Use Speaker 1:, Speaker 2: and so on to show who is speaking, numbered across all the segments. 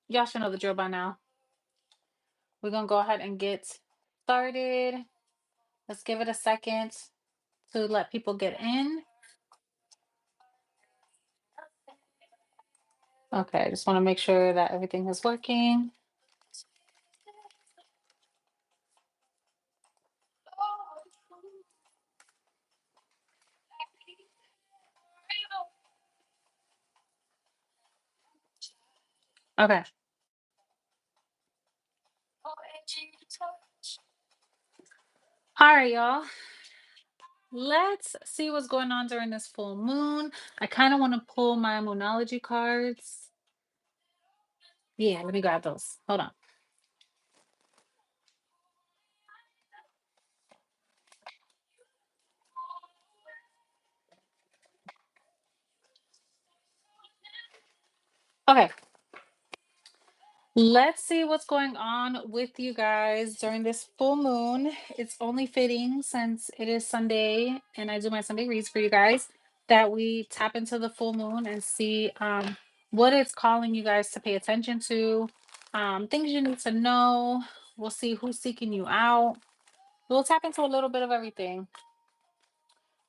Speaker 1: Y'all should know the drill by now. We're gonna go ahead and get started. Let's give it a second to let people get in. Okay, I just want to make sure that everything is working. Okay. All right, y'all. Let's see what's going on during this full moon. I kind of want to pull my moonology cards. Yeah, let me grab those. Hold on. Okay. Let's see what's going on with you guys during this full moon. It's only fitting since it is Sunday and I do my Sunday reads for you guys that we tap into the full moon and see what it's calling you guys to pay attention to, things you need to know. We'll see who's seeking you out. We'll tap into a little bit of everything,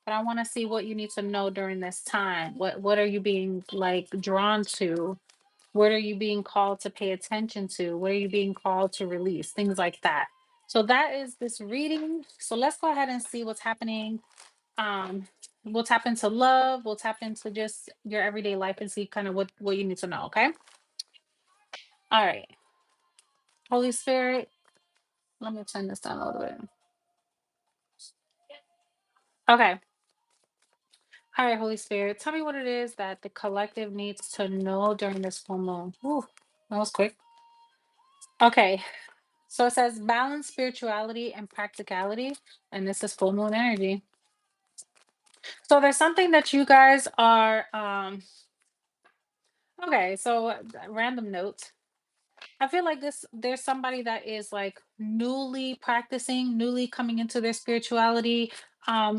Speaker 1: but I want to see what you need to know during this time. What are you being like drawn to? What are you being called to pay attention to? What are you being called to release? Things like that. So that is this reading. So let's go ahead and see what's happening. Um, we'll tap into love. We'll tap into just your everyday life and see kind of what you need to know. Okay. All right. Holy Spirit, let me turn this down a little bit. Okay. All right, Holy Spirit, tell me what it is that the collective needs to know during this full moon. Ooh, that was quick. Okay. So it says balance spirituality and practicality, and this is full moon energy. So there's something that you guys are okay, so random note. I feel like this there's somebody that is like newly practicing, newly coming into their spirituality,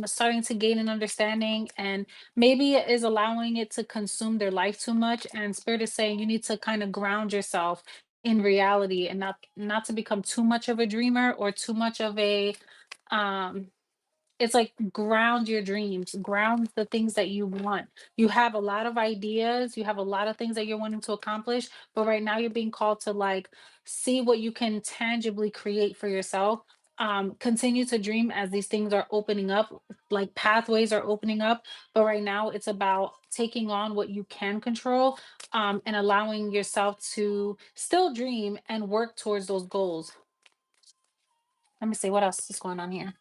Speaker 1: starting to gain an understanding, and maybe it is allowing it to consume their life too much. And spirit is saying you need to kind of ground yourself in reality and not to become too much of a dreamer or too much of a um it's like ground your dreams, ground the things that you want. You have a lot of ideas, you have a lot of things that you're wanting to accomplish, but right now you're being called to like see what you can tangibly create for yourself. Continue to dream as these things are opening up, like pathways are opening up. But right now it's about taking on what you can control, and allowing yourself to still dream and work towards those goals. Let me see what else is going on here.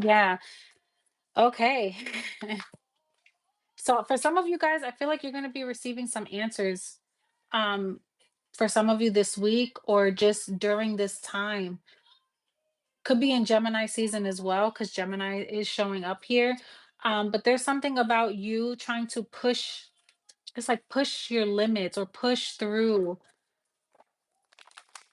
Speaker 1: Yeah. Okay. So for some of you guys, I feel like you're going to be receiving some answers, um for some of you this week or just during this time. Could be in Gemini season as well cuz Gemini is showing up here. But there's something about you trying to push, it's like push your limits or push through.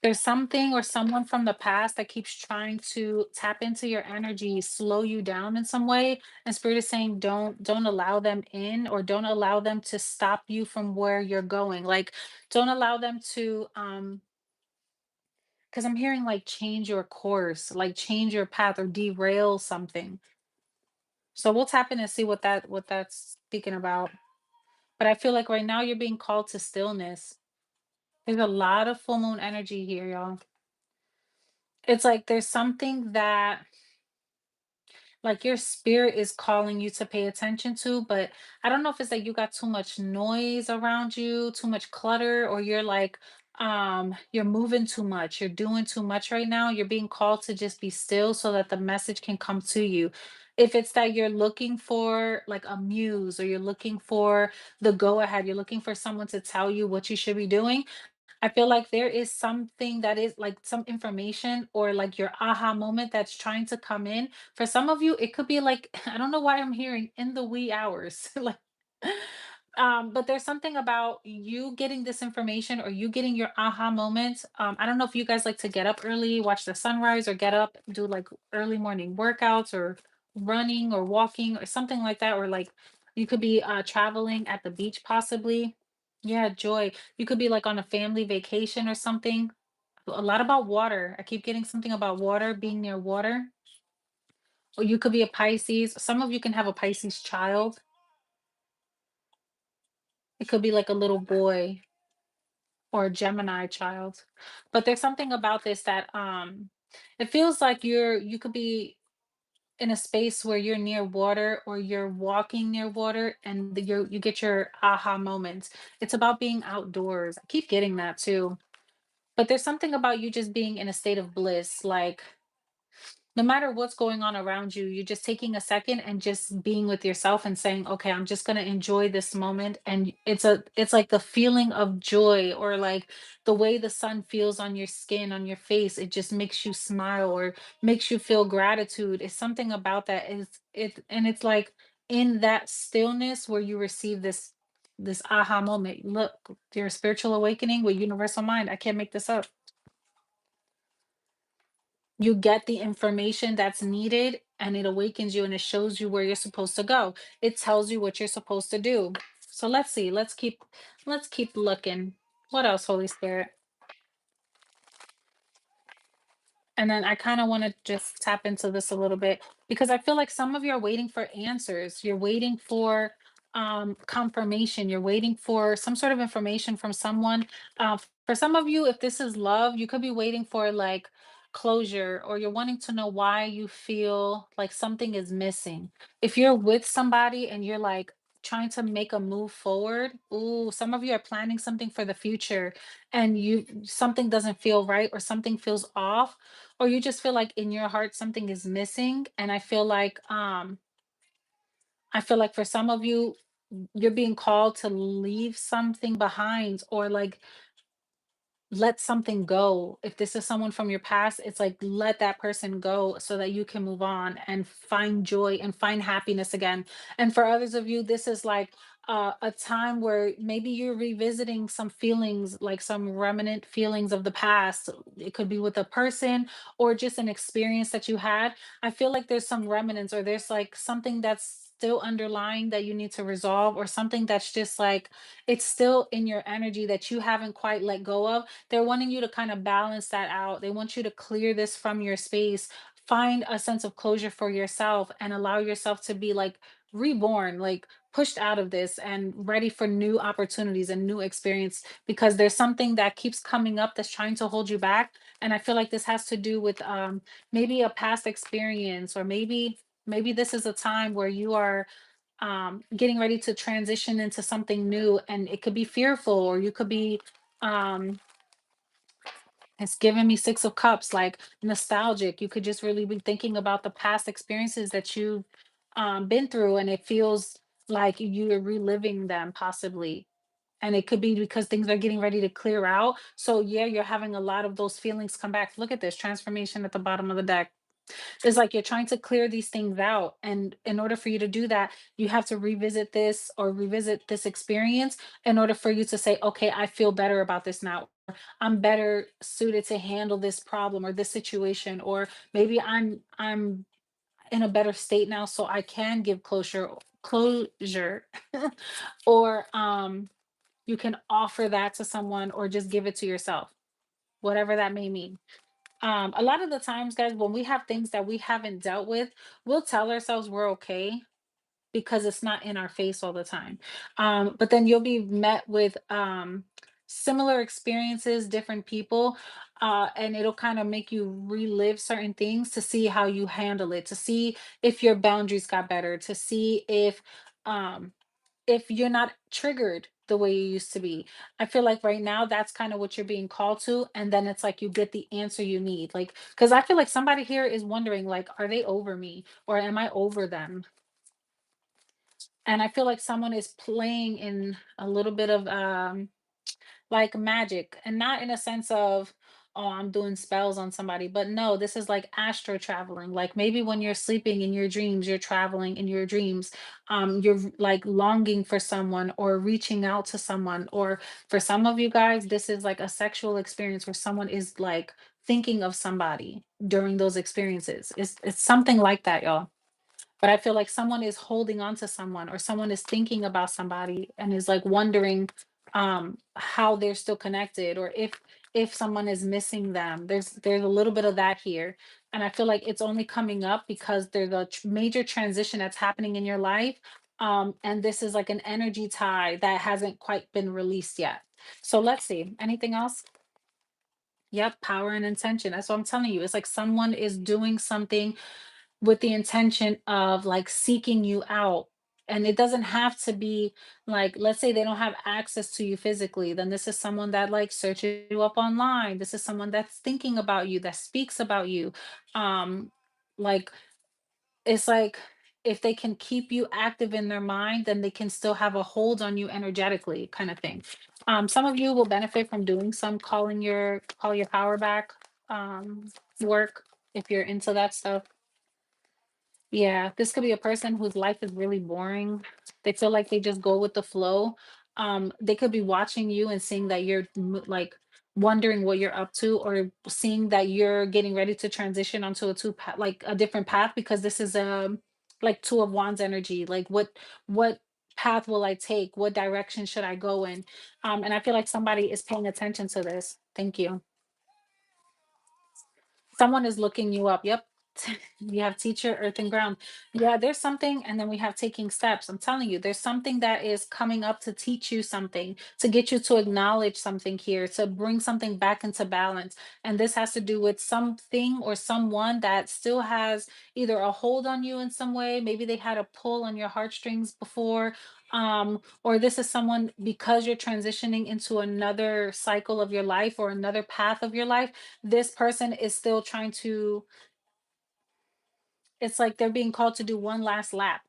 Speaker 1: There's something or someone from the past that keeps trying to tap into your energy, slow you down in some way. And spirit is saying, don't allow them in, or don't allow them to stop you from where you're going. Like, don't allow them to because I'm hearing like change your course, like change your path or derail something. So we'll tap in and see what that's speaking about. But I feel like right now you're being called to stillness. There's a lot of full moon energy here, y'all. It's like there's something that like your spirit is calling you to pay attention to, but I don't know if it's like you got too much noise around you, too much clutter, or you're like you're moving too much, you're doing too much right now. You're being called to just be still so that the message can come to you. If it's that you're looking for like a muse, or you're looking for the go ahead, you're looking for someone to tell you what you should be doing, I feel like there is something that is like some information or like your aha moment that's trying to come in. For some of you, it could be like, I don't know why I'm hearing in the wee hours. Like, but there's something about you getting this information or you getting your aha moment. I don't know if you guys like to get up early, watch the sunrise, or get up, do like early morning workouts or running or walking or something like that. Or like you could be traveling at the beach possibly. Yeah, joy. You could be like on a family vacation or something. A lot about water. I keep getting something about water, being near water. Or you could be a Pisces. Some of you can have a Pisces child. It could be like a little boy or a Gemini child. But there's something about this that it feels like you could be in a space where you're near water or you're walking near water and you get your aha moments. It's about being outdoors. I keep getting that too. But there's something about you just being in a state of bliss, like no matter what's going on around you, you're just taking a second and just being with yourself and saying, okay, I'm just going to enjoy this moment. And it's like the feeling of joy, or like the way the sun feels on your skin, on your face. It just makes you smile or makes you feel gratitude. It's something about that. And it's like in that stillness where you receive this aha moment. Look, your spiritual awakening with universal mind. I can't make this up. You get the information that's needed and it awakens you and it shows you where you're supposed to go. It tells you what you're supposed to do. So let's see. Let's keep looking. What else, Holy Spirit? And then I kind of want to just tap into this a little bit because I feel like some of you are waiting for answers. You're waiting for confirmation. You're waiting for some sort of information from someone. For some of you, if this is love, you could be waiting for like closure, or you're wanting to know why you feel like something is missing. If you're with somebody and you're like trying to make a move forward, ooh, some of you are planning something for the future and you something doesn't feel right or something feels off, or you just feel like in your heart something is missing. And I feel like for some of you, you're being called to leave something behind, or like let something go. If this is someone from your past, it's like let that person go so that you can move on and find joy and find happiness again. And for others of you, this is like a time where maybe you're revisiting some feelings, like some remnant feelings of the past. It could be with a person or just an experience that you had. I feel like there's some remnants, or there's like something that's still underlying that you need to resolve, or something that's just like it's still in your energy that you haven't quite let go of. They're wanting you to kind of balance that out. They want you to clear this from your space, find a sense of closure for yourself, and allow yourself to be like reborn, like pushed out of this and ready for new opportunities and new experience, because there's something that keeps coming up that's trying to hold you back. And I feel like this has to do with maybe a past experience, or maybe this is a time where you are getting ready to transition into something new, and it could be fearful, or you could be um it's giving me Six of Cups, like nostalgic. You could just really be thinking about the past experiences that you've been through, and it feels like you're reliving them possibly. And it could be because things are getting ready to clear out. So, yeah, you're having a lot of those feelings come back. Look at this transformation at the bottom of the deck. It's like you're trying to clear these things out. And in order for you to do that, you have to revisit this or revisit this experience in order for you to say, okay, I feel better about this now. I'm better suited to handle this problem or this situation. Or maybe I'm in a better state now so I can give closure. Or you can offer that to someone or just give it to yourself, whatever that may mean. A lot of the times, guys, when we have things that we haven't dealt with, we'll tell ourselves we're okay because it's not in our face all the time. But then you'll be met with similar experiences, different people, and it'll kind of make you relive certain things to see how you handle it, to see if your boundaries got better, to see um, if you're not triggered the way you used to be. I feel like right now that's kind of what you're being called to. And then it's like you get the answer you need. Like, because I feel like somebody here is wondering, like, are they over me or am I over them? And I feel like someone is playing in a little bit of like magic, and not in a sense of, oh, I'm doing spells on somebody, but no, this is like astro traveling. Like maybe when you're sleeping in your dreams, you're traveling in your dreams. You're like longing for someone or reaching out to someone, or for some of you guys, this is like a sexual experience where someone is like thinking of somebody during those experiences. It's something like that, y'all. But I feel like someone is holding on to someone, or someone is thinking about somebody and is like wondering, how they're still connected, or if someone is missing them. There's a little bit of that here, and I feel like it's only coming up because there's a major transition that's happening in your life, and this is like an energy tie that hasn't quite been released yet. So let's see, anything else? Yep, power and intention. That's what I'm telling you. It's like someone is doing something with the intention of like seeking you out. And it doesn't have to be like, let's say they don't have access to you physically, then this is someone that like searches you up online. This is someone that's thinking about you, that speaks about you. Um, like it's like if they can keep you active in their mind, then they can still have a hold on you energetically, kind of thing. Some of you will benefit from doing some call your power back work if you're into that stuff. Yeah, this could be a person whose life is really boring. They feel like they just go with the flow. They could be watching you and seeing that you're like wondering what you're up to, or seeing that you're getting ready to transition onto a two path, like a different path, because this is like two of wands energy. Like what path will I take? What direction should I go in? And I feel like somebody is paying attention to this. Thank you. Someone is looking you up. Yep. You have teacher, earth, and ground. Yeah, there's something. And then we have taking steps. I'm telling you, there's something that is coming up to teach you something, to get you to acknowledge something here, to bring something back into balance. And this has to do with something or someone that still has either a hold on you in some way. Maybe they had a pull on your heartstrings before. Or this is someone, because you're transitioning into another cycle of your life or another path of your life, this person is still trying to, it's like they're being called to do one last lap,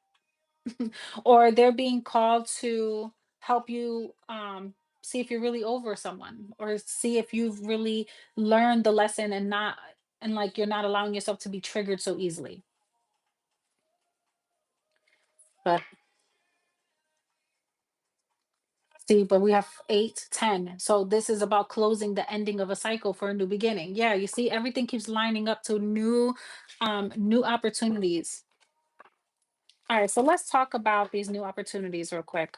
Speaker 1: or they're being called to help you see if you're really over someone, or see if you've really learned the lesson, and not, and like you're not allowing yourself to be triggered so easily. But see, but we have 8, 10. So this is about closing the ending of a cycle for a new beginning. Yeah, you see, everything keeps lining up to new opportunities. All right, so let's talk about these new opportunities real quick.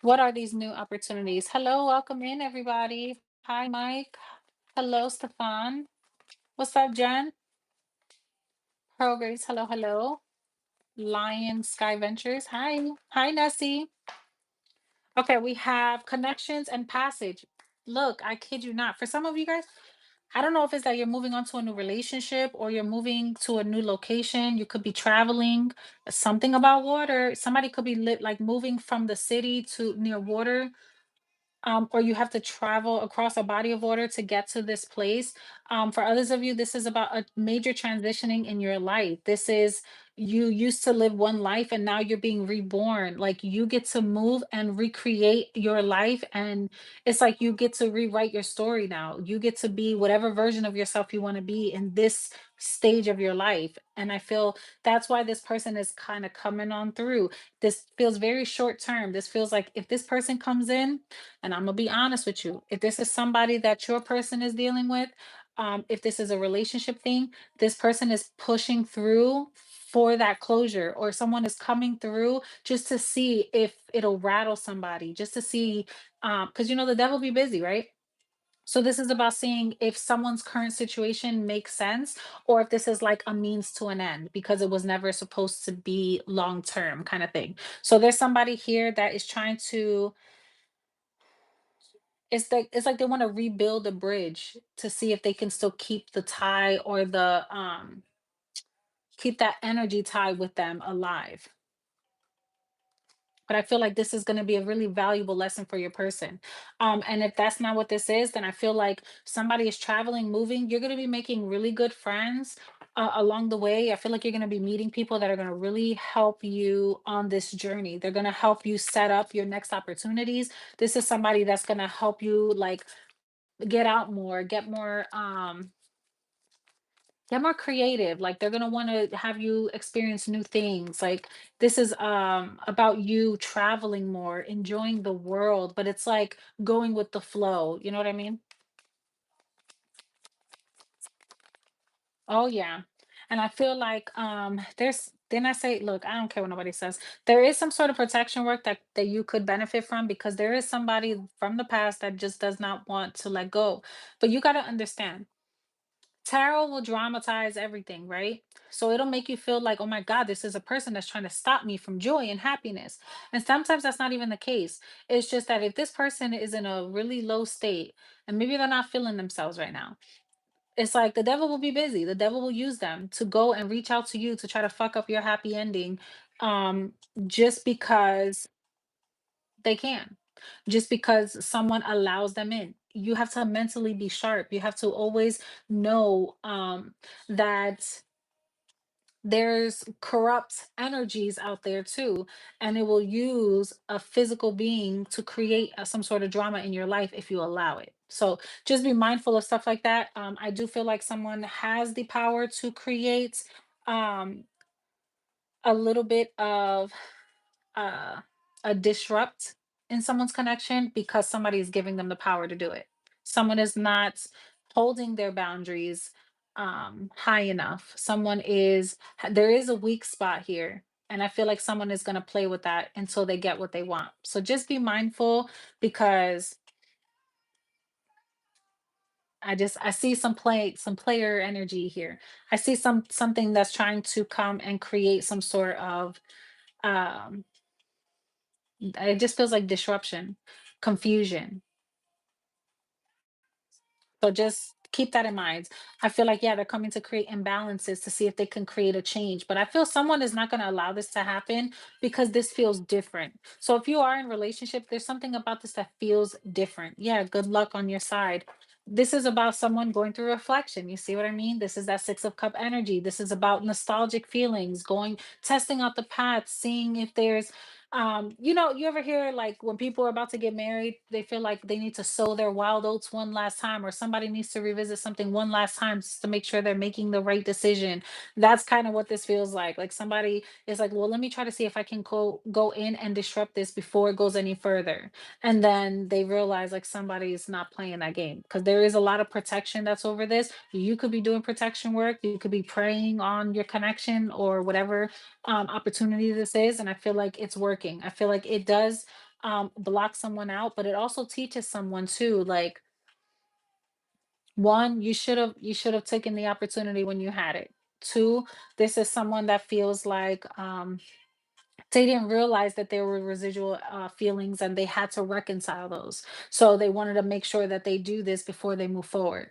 Speaker 1: What are these new opportunities? Hello, welcome in everybody. Hi, Mike. Hello, Stefan. What's up, Jen? Pearl Grace, hello, hello. Lion Sky Ventures. Hi. Hi, Nessie. Okay, we have connections and passage. Look, I kid you not. For some of you guys, I don't know if it's that you're moving on to a new relationship, or you're moving to a new location. You could be traveling. Something about water. Somebody could be like moving from the city to near water, or you have to travel across a body of water to get to this place. For others of you, this is about a major transitioning in your life. This is, you used to live one life and now you're being reborn. Like you get to move and recreate your life. And it's like you get to rewrite your story now. You get to be whatever version of yourself you want to be in this stage of your life. And I feel that's why this person is kind of coming on through. This feels very short term. This feels like if this person comes in, and I'm gonna be honest with you, if this is somebody that your person is dealing with, if this is a relationship thing, this person is pushing through for that closure, or someone is coming through just to see if it'll rattle somebody, just to see, because you know the devil be busy, right? So this is about seeing if someone's current situation makes sense, or if this is like a means to an end because it was never supposed to be long term kind of thing. So there's somebody here that is trying to, it's like they wanna rebuild the bridge to see if they can still keep the tie, or the, keep that energy tie with them alive. But I feel like this is gonna be a really valuable lesson for your person. And if that's not what this is, then I feel like somebody is traveling, moving. You're gonna be making really good friends along the way. I feel like you're gonna be meeting people that are gonna really help you on this journey. They're gonna help you set up your next opportunities. This is somebody that's gonna help you like get out more, get more creative. Like they're going to want to have you experience new things. Like this is about you traveling more, enjoying the world, but it's like going with the flow. You know what I mean? Oh yeah. And I feel like there's Then I say, look, I don't care what nobody says. There is some sort of protection work that you could benefit from, because there is somebody from the past that just does not want to let go. But you got to understand, tarot will dramatize everything, right? So it'll make you feel like, oh my God, this is a person that's trying to stop me from joy and happiness. And sometimes that's not even the case. It's just that if this person is in a really low state and maybe they're not feeling themselves right now, it's like the devil will be busy. The devil will use them to go and reach out to you to try to fuck up your happy ending, um, just because they can, just because someone allows them in. You have to mentally be sharp. You have to always know, that there's corrupt energies out there too, and it will use a physical being to create some sort of drama in your life if you allow it. So just be mindful of stuff like that. I do feel like someone has the power to create, um, a little bit of, uh, a disrupt in someone's connection, because somebody is giving them the power to do it. Someone is not holding their boundaries, high enough. There is a weak spot here. And I feel like someone is going to play with that until they get what they want. So just be mindful, because I see some player energy here. I see something that's trying to come and create some sort of, um it just feels like disruption, confusion. So just keep that in mind. I feel like, yeah, they're coming to create imbalances to see if they can create a change. But I feel someone is not going to allow this to happen because this feels different. So if you are in relationship, there's something about this that feels different. Yeah, good luck on your side. This is about someone going through reflection. You see what I mean? This is that Six of Cup energy. This is about nostalgic feelings, going, testing out the path, seeing if there's, you ever hear like when people are about to get married, they feel like they need to sow their wild oats one last time, or somebody needs to revisit something one last time just to make sure they're making the right decision. That's kind of what this feels like. Like somebody is like, well, let me try to see if I can go in and disrupt this before it goes any further. And then they realize like somebody is not playing that game, because there is a lot of protection that's over this. You could be doing protection work, you could be praying on your connection or whatever, opportunity this is, and I feel like it's working. I feel like it does, block someone out, but it also teaches someone too. Like, one, you should have taken the opportunity when you had it. Two, this is someone that feels like, they didn't realize that there were residual, feelings, and they had to reconcile those. So they wanted to make sure that they do this before they move forward.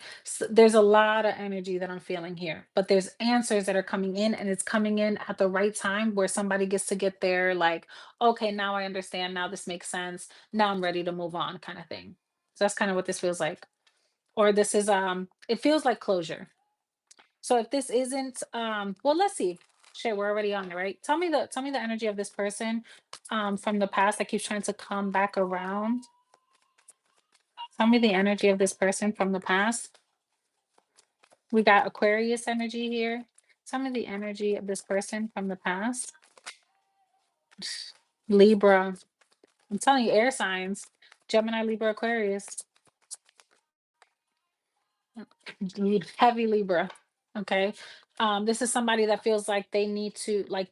Speaker 1: There's a lot of energy that I'm feeling here, but there's answers that are coming in, and it's coming in at the right time where somebody gets to get there, like, okay, now I understand. Now this makes sense. Now I'm ready to move on, kind of thing. So that's kind of what this feels like. Or this is, it feels like closure. So if this isn't, well, let's see. Shit, we're already on it, right? Tell me the energy of this person, from the past that keeps trying to come back around. Tell me the energy of this person from the past. We got Aquarius energy here. Tell me the energy of this person from the past. Libra. I'm telling you, air signs. Gemini, Libra, Aquarius. Heavy Libra. Okay. This is somebody that feels like they need to, like,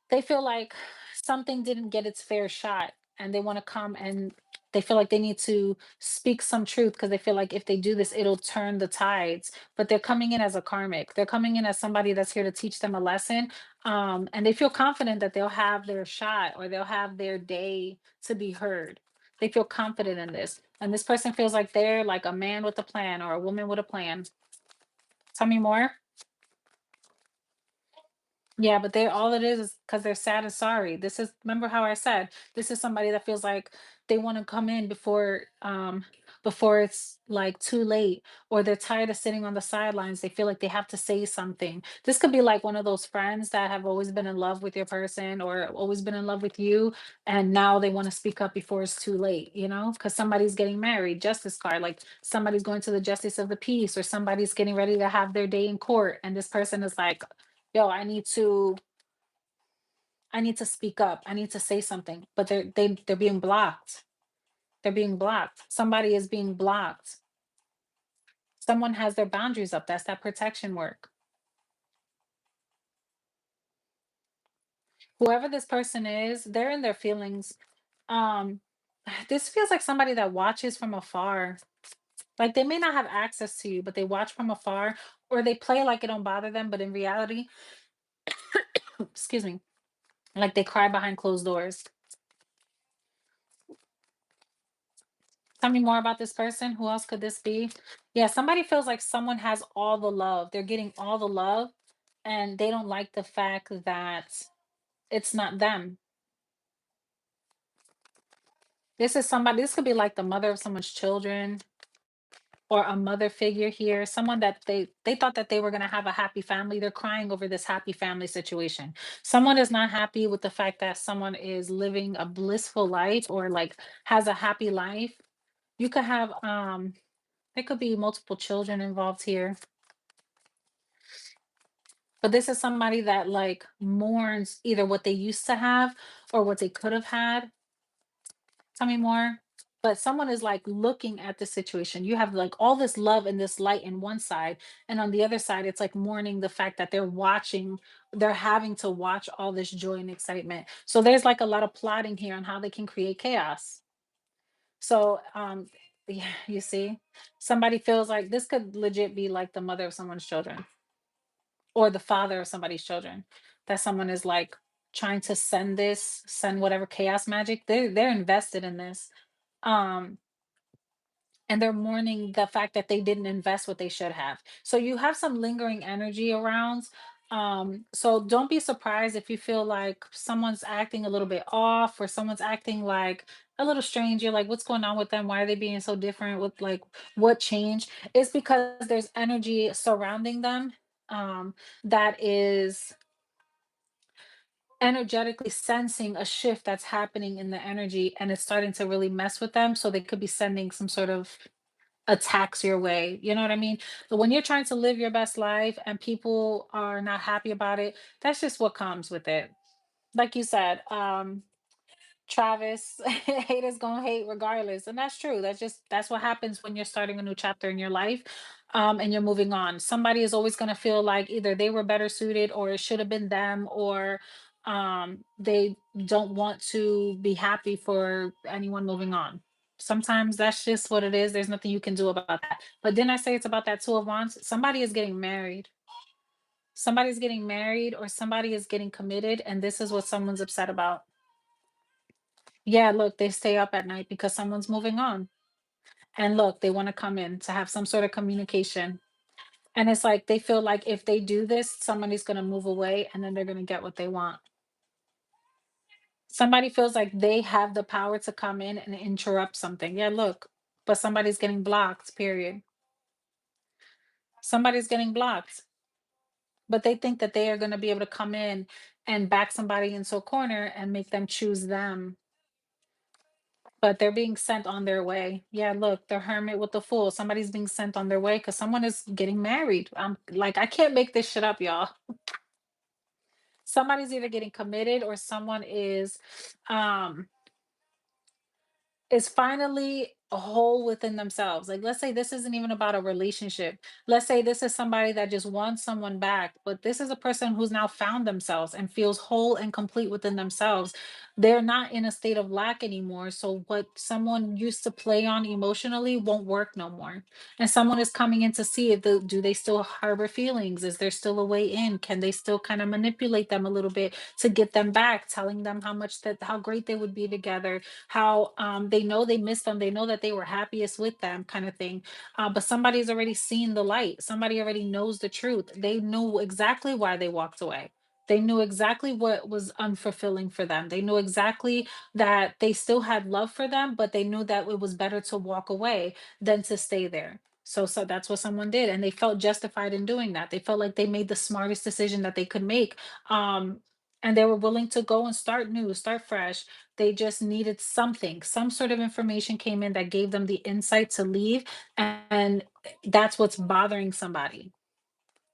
Speaker 1: they feel like something didn't get its fair shot, and they want to come, and they feel like they need to speak some truth, because they feel like if they do this it'll turn the tides. But they're coming in as a karmic, they're coming in as somebody that's here to teach them a lesson, and they feel confident that they'll have their shot, or they'll have their day to be heard. They feel confident in this, and this person feels like they're like a man with a plan or a woman with a plan. Tell me more. Yeah, but they all it is because they're sad and sorry. This is, remember how I said, this is somebody that feels like they want to come in before it's like too late, or they're tired of sitting on the sidelines. They feel like they have to say something. This could be like one of those friends that have always been in love with your person, or always been in love with you, and now they want to speak up before it's too late, because somebody's getting married, justice card, like somebody's going to the justice of the peace, or somebody's getting ready to have their day in court, and this person is like, yo, I need to speak up. I need to say something. But they're being blocked. They're being blocked. Somebody is being blocked. Someone has their boundaries up. That's that protection work. Whoever this person is, they're in their feelings. Um, this feels like somebody that watches from afar. Like they may not have access to you, but they watch from afar, or they play like it don't bother them, but in reality, excuse me, like they cry behind closed doors. Tell me more about this person. Who else could this be? Yeah, somebody feels like someone has all the love. They're getting all the love, and they don't like the fact that it's not them. This is somebody, this could be like the mother of someone's children, or a mother figure here, someone that they thought that they were going to have a happy family. They're crying over this happy family situation. Someone is not happy with the fact that someone is living a blissful life, or like has a happy life. You could have there could be multiple children involved here. But this is somebody that like mourns either what they used to have or what they could have had. Tell me more. But someone is like looking at the situation. You have like all this love and this light in one side, and on the other side, it's like mourning the fact that they're watching, they're having to watch all this joy and excitement. So there's like a lot of plotting here on how they can create chaos. So yeah, you see, somebody feels like this could legit be like the mother of someone's children, or the father of somebody's children, that someone is like trying to send whatever chaos magic. They're invested in this. Um, and they're mourning the fact that they didn't invest what they should have. So you have some lingering energy around. So don't be surprised if you feel like someone's acting a little bit off, or someone's acting like a little strange. You're like, what's going on with them? Why are they being so different? With like, what changed? It's because there's energy surrounding them, that is energetically sensing a shift that's happening in the energy, and it's starting to really mess with them. So they could be sending some sort of attacks your way. You know what I mean? But when you're trying to live your best life and people are not happy about it, that's just what comes with it. Like you said, Travis, haters gonna hate regardless. And that's true. That's what happens when you're starting a new chapter in your life, and you're moving on. Somebody is always gonna feel like either they were better suited, or it should have been them, or they don't want to be happy for anyone moving on. Sometimes that's just what it is. There's nothing you can do about that. But didn't I say it's about that two of wands? Somebody is getting married. Somebody's getting married, or somebody is getting committed, and this is what someone's upset about. Yeah, look, they stay up at night because someone's moving on. And look, they want to come in to have some sort of communication. And it's like they feel like if they do this, somebody's going to move away, and then they're going to get what they want. Somebody feels like they have the power to come in and interrupt something. Yeah, look, but somebody's getting blocked, period. Somebody's getting blocked, but they think that they are going to be able to come in and back somebody into a corner and make them choose them. But they're being sent on their way. Yeah, look, the hermit with the fool. Somebody's being sent on their way because someone is getting married. I'm like, I can't make this shit up, y'all. Somebody's either getting committed, or someone um is finally whole within themselves. Like, let's say this isn't even about a relationship. Let's say this is somebody that just wants someone back, but this is a person who's now found themselves and feels whole and complete within themselves. They're not in a state of lack anymore. So, what someone used to play on emotionally won't work no more. And someone is coming in to see if do they still harbor feelings? Is there still a way in? Can they still kind of manipulate them a little bit to get them back, telling them how great they would be together, how they know they miss them, they know that they were happiest with them, kind of thing. But somebody's already seen the light. Somebody already knows the truth. They knew exactly why they walked away. They knew exactly what was unfulfilling for them. They knew exactly that they still had love for them, but they knew that it was better to walk away than to stay there. So that's what someone did, and they felt justified in doing that. They felt like they made the smartest decision that they could make, um, and they were willing to go and start new, start fresh. They just needed something, some sort of information came in that gave them the insight to leave, and that's what's bothering somebody.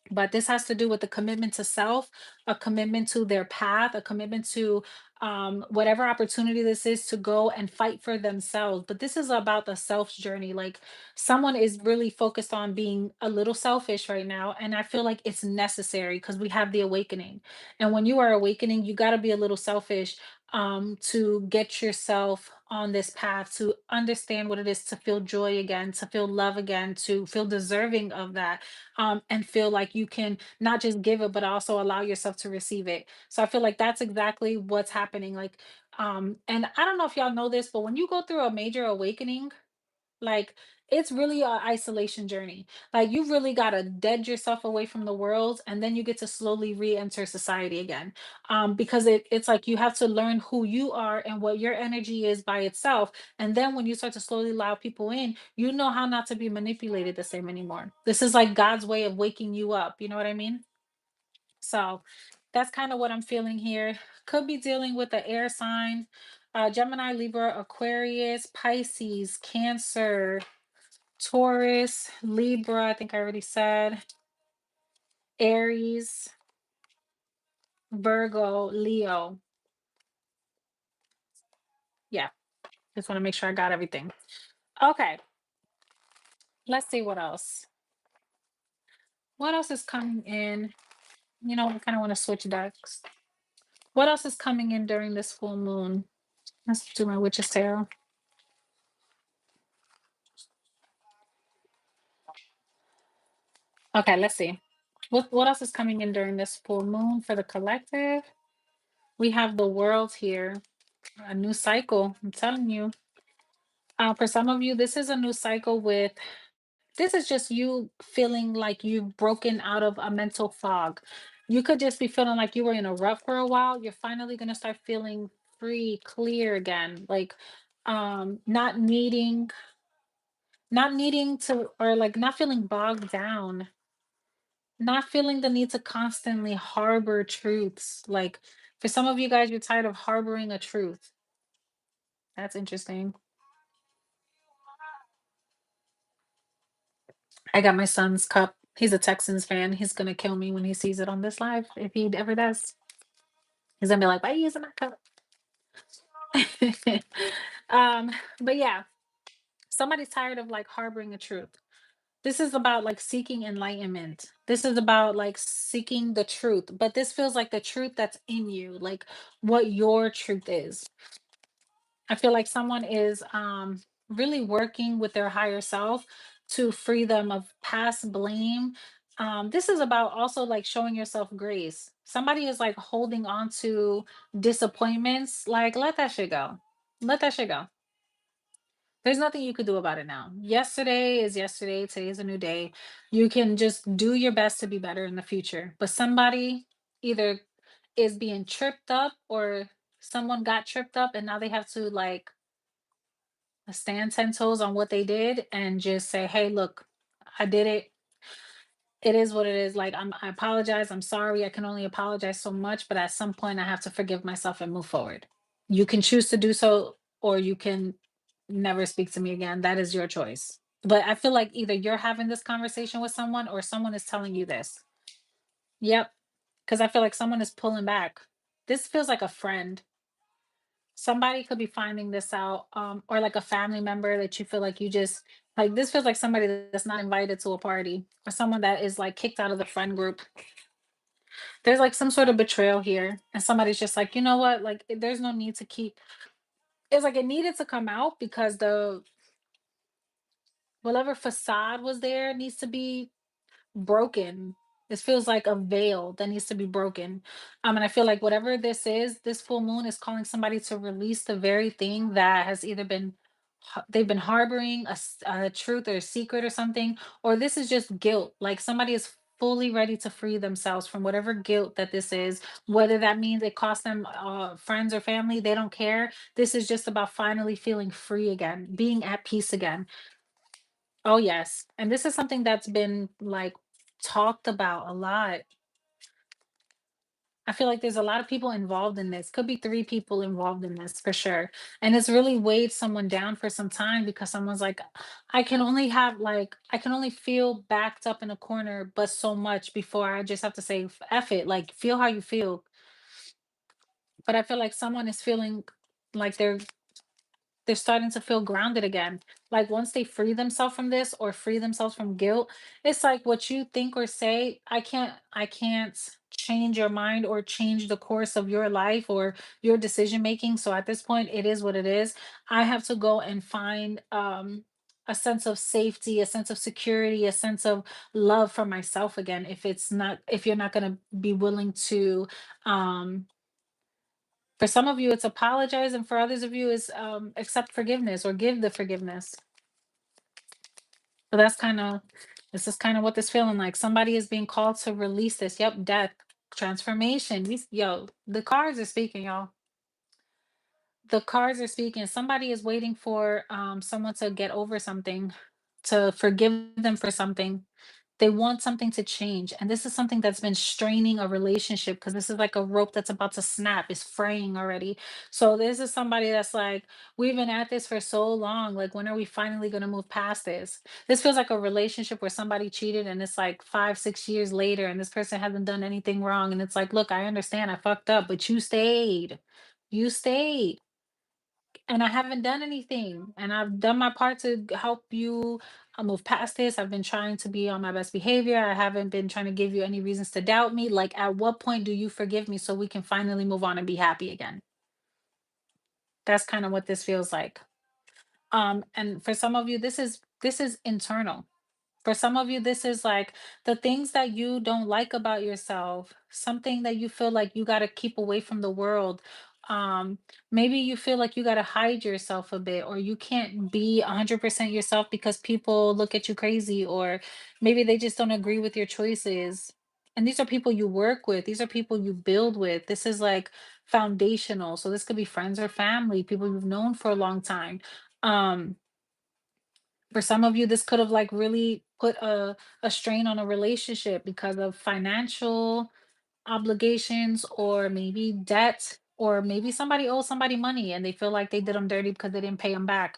Speaker 1: But this has to do with the commitment to self, a commitment to their path, a commitment to whatever opportunity this is to go and fight for themselves. But this is about the self journey. Like someone is really focused on being a little selfish right now. And I feel like it's necessary because we have the awakening. And when you are awakening, you got to be a little selfish to get yourself on this path, to understand what it is to feel joy again, to feel love again, to feel deserving of that, and feel like you can not just give it, but also allow yourself to receive it. So I feel like that's exactly what's happening. Like, and I don't know if y'all know this, but when you go through a major awakening, like it's really a isolation journey. Like you really gotta dead yourself away from the world, and then you get to slowly re-enter society again. Because it's like you have to learn who you are and what your energy is by itself. And then when you start to slowly allow people in, you know how not to be manipulated the same anymore. This is like God's way of waking you up. You know what I mean? So that's kind of what I'm feeling here. Could be dealing with the air sign, Gemini, Libra, Aquarius, Pisces, Cancer, Taurus, Libra. I think I already said Aries, Virgo, Leo. Yeah, just want to make sure I got everything. Okay, let's see what else. What else is coming in? I kind of want to switch decks. What else is coming in during this full moon? Let's do my witch's tarot. Okay, let's see. What else is coming in during this full moon for the collective? We have the world here, a new cycle. I'm telling you. For some of you, this is a new cycle with this is just you feeling like you've broken out of a mental fog. You could just be feeling like you were in a rut for a while. You're finally gonna start feeling free, clear again. Like not needing to, or like not feeling bogged down, not feeling the need to constantly harbor truths. Like for some of you guys, you're tired of harboring a truth. That's interesting. I got my son's cup. He's a Texans fan. He's gonna kill me when he sees it on this live. If he ever does, he's gonna be like, "Why are you using my cup?" um, but yeah, somebody's tired of like harboring a truth. This is about like seeking enlightenment. This is about like seeking the truth. But this feels like the truth that's in you, like what your truth is. I feel like someone is really working with their higher self to free them of past blame. This is about also like showing yourself grace. Somebody is like holding on to disappointments. Like, let that shit go. Let that shit go. There's nothing you could do about it now. Yesterday is yesterday. Today is a new day. You can just do your best to be better in the future. But somebody either is being tripped up, or someone got tripped up and now they have to like stand 10 toes on what they did and just say, hey, look, I did it. It is what it is. Like, I apologize. I'm sorry. I can only apologize so much, but at some point, I have to forgive myself and move forward. You can choose to do so, or you can never speak to me again. That is your choice. But I feel like either you're having this conversation with someone or someone is telling you this. Yep. Because I feel like someone is pulling back. This feels like a friend. Somebody could be finding this out, or like a family member that you feel like you just like. This feels like somebody that's not invited to a party, or someone that is like kicked out of the friend group. There's like some sort of betrayal here, and somebody's just like, you know what, like there's no need to keep. It's like it needed to come out because the whatever facade was there needs to be broken. This feels like a veil that needs to be broken. And I feel like whatever this is, this full moon is calling somebody to release the very thing that has either been they've been harboring a truth or a secret or something, or this is just guilt. Like somebody is fully ready to free themselves from whatever guilt that this is, whether that means it cost them friends or family, they don't care. This is just about finally feeling free again, being at peace again. Oh, yes. And this is something that's been like talked about a lot. I feel like there's a lot of people involved in this. Could be three people involved in this for sure. And it's really weighed someone down for some time because someone's like, I can only feel backed up in a corner, but so much before I just have to say, F it, like, feel how you feel. but I feel like someone is feeling like they're starting to feel grounded again. Like once they free themselves from this or free themselves from guilt, it's like what you think or say, I can't change your mind or change the course of your life or your decision making. So at this point, it is what it is. I have to go and find a sense of safety, a sense of security, a sense of love for myself again. If you're not gonna be willing to um for some of you, it's apologize, and for others of you, is accept forgiveness or give the forgiveness. So this is kind of what this feeling like. Somebody is being called to release this. Yep, death, transformation. Yo, the cards are speaking, y'all. The cards are speaking. Somebody is waiting for someone to get over something, to forgive them for something. They want something to change. And this is something that's been straining a relationship because this is like a rope that's about to snap, it's fraying already. So this is somebody that's like, we've been at this for so long. Like, when are we finally going to move past this? This feels like a relationship where somebody cheated and it's like 5, 6 years later and this person hasn't done anything wrong. And it's like, look, I understand I fucked up, but you stayed. You stayed and I haven't done anything. And I've done my part to help you move past this. I've been trying to be on my best behavior. I haven't been trying to give you any reasons to doubt me. Like, at what point do you forgive me so we can finally move on and be happy again? That's kind of what this feels like. And for some of you, this is internal. For some of you, this is like the things that you don't like about yourself, something that you feel like you got to keep away from the world. Um, Maybe you feel like you got to hide yourself a bit, or you can't be 100% yourself because people look at you crazy, or maybe they just don't agree with your choices. And these are people you work with, these are people you build with. This is like foundational. So this could be friends or family, people you've known for a long time. Um, for some of you, this could have like really put a strain on a relationship because of financial obligations or maybe debt, or maybe somebody owes somebody money and they feel like they did them dirty because they didn't pay them back.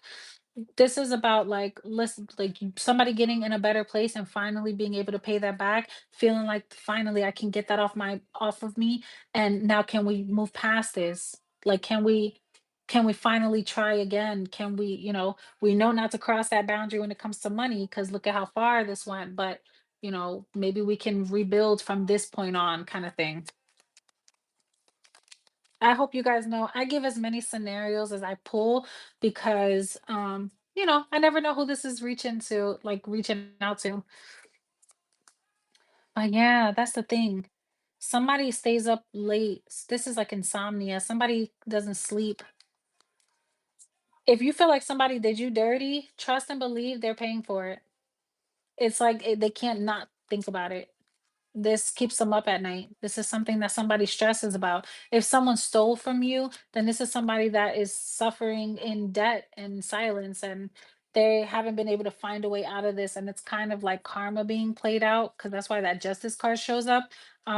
Speaker 1: This is about like, listen, like somebody getting in a better place and finally being able to pay that back, feeling like finally I can get that off of me, and now can we move past this? Like, can we finally try again? Can we, we know not to cross that boundary when it comes to money because look at how far this went, but maybe we can rebuild from this point on, kind of thing. I hope you guys know I give as many scenarios as I pull because I never know who this is reaching out to. But yeah, that's the thing. Somebody stays up late. This is like insomnia. Somebody doesn't sleep. If you feel like somebody did you dirty, trust and believe they're paying for it. It's like they can't not think about it. This keeps them up at night. This is something that somebody stresses about. If someone stole from you, then this is somebody that is suffering in debt and silence, and they haven't been able to find a way out of this. And it's kind of like karma being played out because that's why that justice card shows up.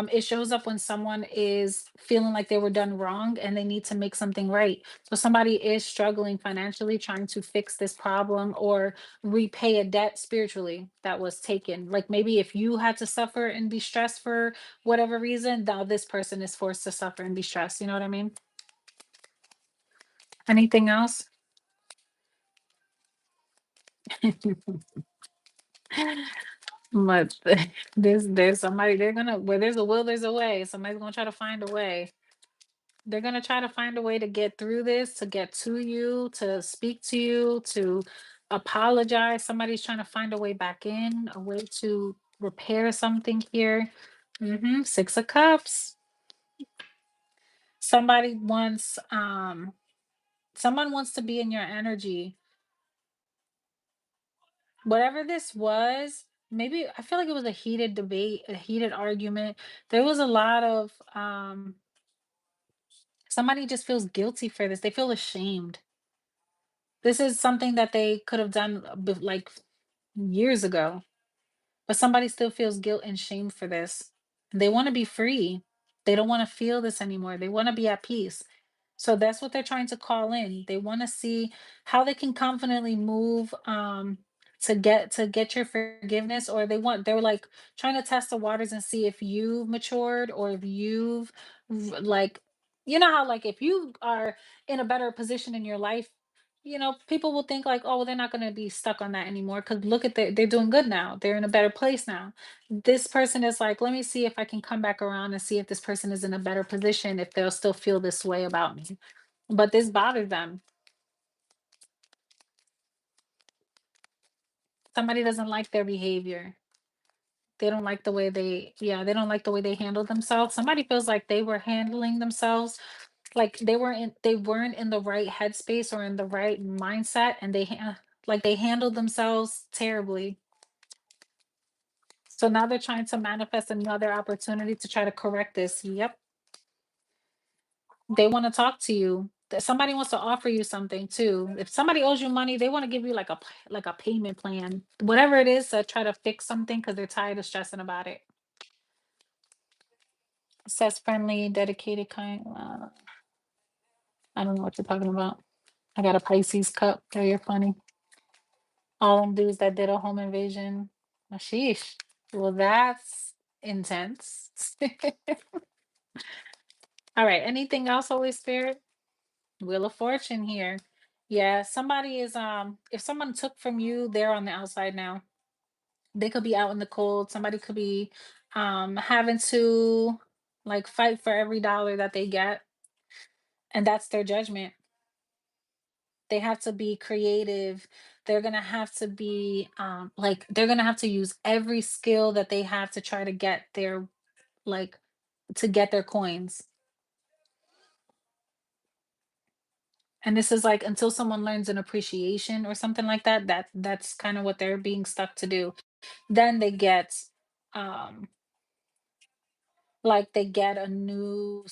Speaker 1: It shows up when someone is feeling like they were done wrong and they need to make something right. So somebody is struggling financially, trying to fix this problem or repay a debt spiritually that was taken. Like maybe if you had to suffer and be stressed for whatever reason, now this person is forced to suffer and be stressed. You know what I mean? Anything else? But there's somebody, they're gonna, where there's a will, there's a way. Somebody's gonna try to find a way. They're gonna try to find a way to get through this, to get to you, to speak to you, to apologize. Somebody's trying to find a way back in, a way to repair something here. 6 of Cups. Somebody wants someone wants to be in your energy. Whatever this was, maybe I feel like it was a heated debate, a heated argument. There was a lot of somebody just feels guilty for this. They feel ashamed. This is something that they could have done like years ago, but somebody still feels guilt and shame for this. They want to be free. They don't want to feel this anymore. They want to be at peace. So that's what they're trying to call in. They want to see how they can confidently move to get your forgiveness, or they're like trying to test the waters and see if you've matured or if you've like You know how, like, if you are in a better position in your life, people will think like, oh, well, they're not going to be stuck on that anymore because look at they're doing good now. They're in a better place now. This person is like, let me see if I can come back around and see if this person is in a better position, if they'll still feel this way about me. But this bothers them. Somebody doesn't like their behavior. They don't like the way they don't like the way they handle themselves. Somebody feels like they were handling themselves like they weren't in the right headspace or in the right mindset, and like they handled themselves terribly. So now they're trying to manifest another opportunity to try to correct this. Yep. They want to talk to you. Somebody wants to offer you something too. If somebody owes you money, they want to give you like like a payment plan, whatever it is, to try to fix something because they're tired of stressing about it. It says friendly, dedicated, kind. I don't know what you're talking about. I got a Pisces cup. Oh, you're funny. All them dudes that did a home invasion. Sheesh. Well, that's intense. All right. Anything else, Holy Spirit? Wheel of Fortune here. Yeah, somebody is if someone took from you, they're on the outside now. They could be out in the cold. Somebody could be having to like fight for every dollar that they get, and that's their judgment. They have to be creative. They're gonna have to be like they're gonna have to use every skill that they have to try to get their like to get their coins. And this is like until someone learns an appreciation or something like that, that's kind of what they're being stuck to do. Then they get um like they get a new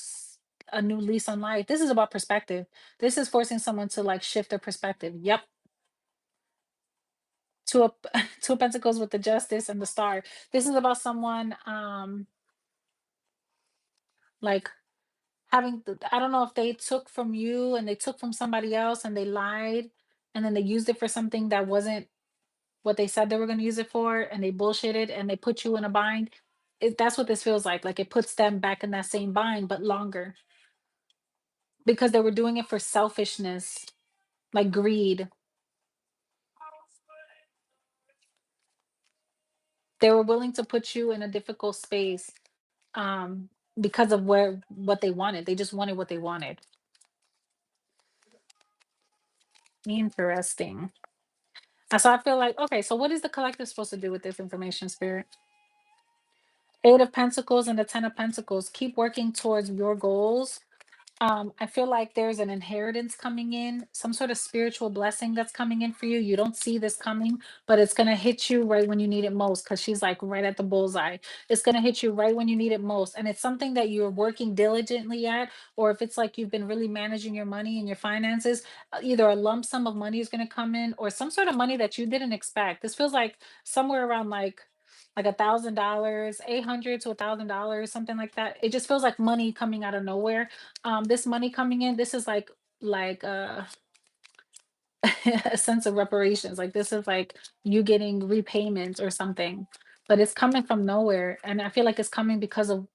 Speaker 1: lease on life. This is about perspective. This is forcing someone to like shift their perspective. Yep. Two of two of pentacles with the justice and the star. This is about someone like I don't know if they took from you and they took from somebody else and they lied and then they used it for something that wasn't what they said they were going to use it for, and they bullshitted and they put you in a bind. That's what this feels like it puts them back in that same bind but longer because they were doing it for selfishness, like greed. They were willing to put you in a difficult space um because of what they wanted. They just wanted what they wanted. Interesting. So I feel like, okay, so what is the collective supposed to do with this information, Spirit? Eight of Pentacles and the Ten of Pentacles. Keep working towards your goals. I feel like there's an inheritance coming in, some sort of spiritual blessing that's coming in for you. You don't see this coming, but it's gonna hit you right when you need it most because she's like right at the bullseye. It's gonna hit you right when you need it most. And it's something that you're working diligently at, or if it's like you've been really managing your money and your finances, either a lump sum of money is gonna come in or some sort of money that you didn't expect. This feels like somewhere around like $1,000, 800 to $1,000, something like that. It just feels like money coming out of nowhere. This money coming in, this is like a sense of reparations. Like this is like you getting repayments or something, but it's coming from nowhere. And I feel like it's coming because of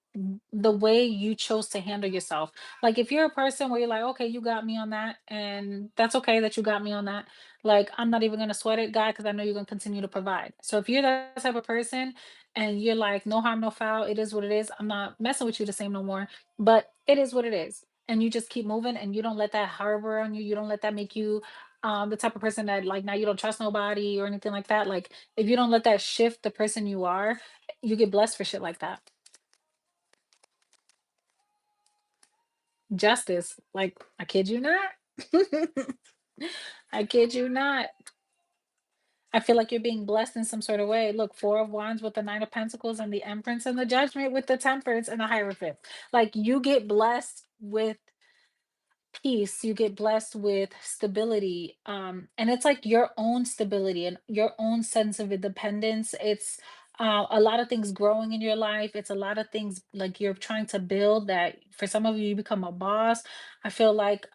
Speaker 1: the way you chose to handle yourself. Like if you're a person where you're like, okay, you got me on that, and that's okay that you got me on that. Like I'm not even gonna sweat it, God, because I know you're gonna continue to provide. So if you're that type of person and you're like, no harm, no foul, it is what it is. I'm not messing with you the same no more, but it is what it is. And you just keep moving and you don't let that harbor on you. You don't let that make you the type of person that like now you don't trust nobody or anything like that. Like if you don't let that shift the person you are, you get blessed for shit like that. Justice, like I kid you not. I kid you not. I feel like you're being blessed in some sort of way. Look, Four of Wands with the Nine of Pentacles and the Empress and the Judgment with the Temperance and the Hierophant. Like you get blessed with peace, you get blessed with stability, and it's like your own stability and your own sense of independence. It's a lot of things growing in your life. It's a lot of things like you're trying to build that for some of you you become a boss. I feel like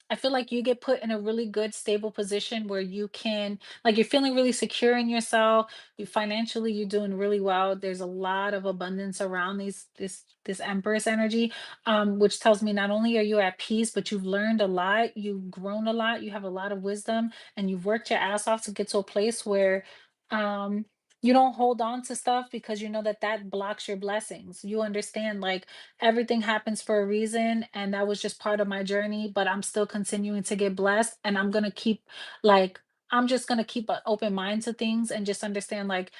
Speaker 1: I feel like you get put in a really good stable position where you can, like, you're feeling really secure in yourself. You financially, you're doing really well. There's a lot of abundance around this Empress energy, which tells me not only are you at peace, but you've learned a lot, you've grown a lot, you have a lot of wisdom, and you've worked your ass off to get to a place where um you don't hold on to stuff because you know that that blocks your blessings. You understand, like, everything happens for a reason, and that was just part of my journey, but I'm still continuing to get blessed, and I'm going to keep, like, I'm just going to keep an open mind to things and just understand, like,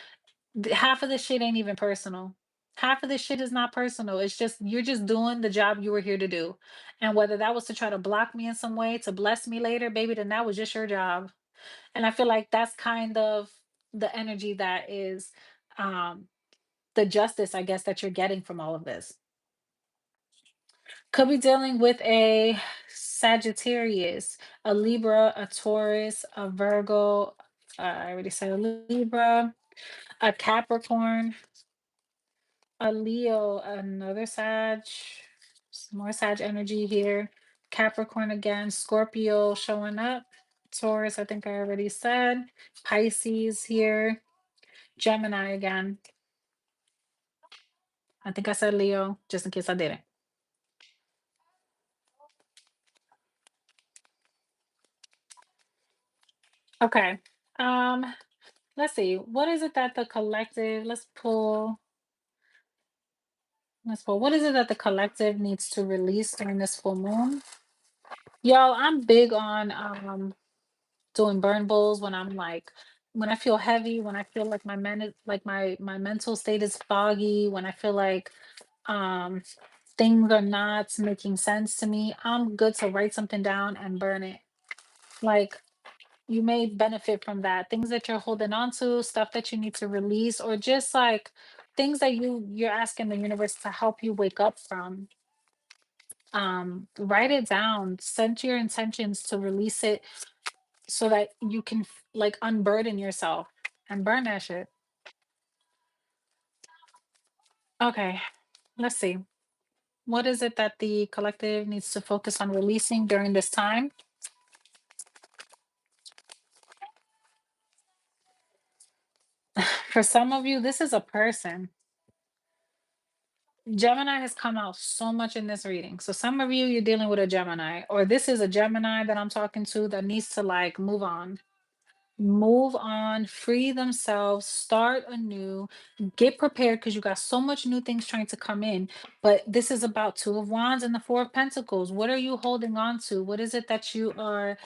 Speaker 1: half of this shit ain't even personal. Half of this shit is not personal. It's just you're just doing the job you were here to do. And whether that was to try to block me in some way to bless me later, baby, then that was just your job. And I feel like that's kind of the energy that is um the justice, I guess, that you're getting from all of this. Could be dealing with a Sagittarius, a Libra, a Taurus, a Virgo. I already said a Libra, a Capricorn, a Leo, another Sag. Some more Sag energy here. Capricorn again, Scorpio showing up. Taurus, I think I already said. Pisces here. Gemini again. I think I said Leo, just in case I didn't. Okay. Um, let's see. What is it that the collective, let's pull, what is it that the collective needs to release during this full moon? Y'all, I'm big on doing burn bowls when I'm like, when I feel heavy, when I feel like my mental state is foggy, when I feel like um things are not making sense to me, I'm good to write something down and burn it. Like, you may benefit from that. Things that you're holding on to, stuff that you need to release, or just like things that you're asking the universe to help you wake up from. Write it down, set your intentions to release it so that you can like unburden yourself and burn that shit. Okay, let's see. What is it that the collective needs to focus on releasing during this time? For some of you, this is a person. Gemini has come out so much in this reading. So some of you, you're dealing with a Gemini, or this is a Gemini that I'm talking to that needs to like move on, free themselves, start anew, get prepared because you got so much new things trying to come in. But this is about Two of Wands and the Four of Pentacles. What are you holding on to? What is it that you are?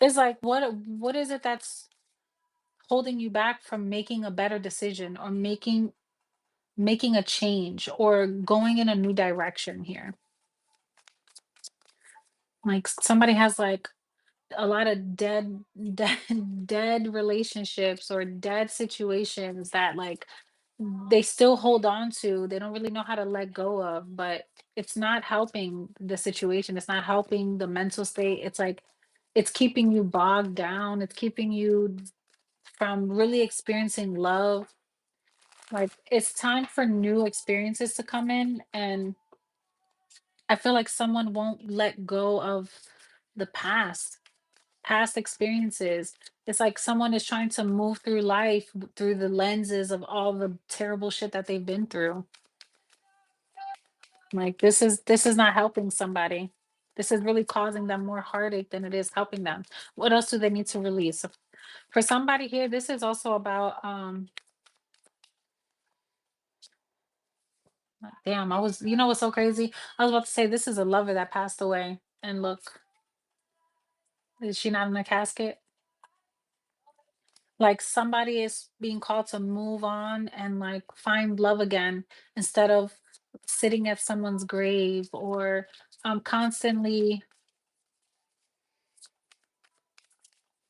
Speaker 1: It's like what is it that's holding you back from making a better decision or making a change or going in a new direction here? Like, somebody has like a lot of dead relationships or dead situations that like they still hold on to. They don't really know how to let go of, but it's not helping the situation. It's not helping the mental state. It's like it's keeping you bogged down. It's keeping you from really experiencing love. Like, it's time for new experiences to come in, and I feel like someone won't let go of the past experiences. It's like someone is trying to move through life through the lenses of all the terrible shit that they've been through. Like, this is not helping somebody. This is really causing them more heartache than it is helping them. What else do they need to release? For somebody here, this is also about damn, you know what's so crazy? I was about to say this is a lover that passed away. And look, is she not in a casket? Like, somebody is being called to move on and like find love again instead of sitting at someone's grave or constantly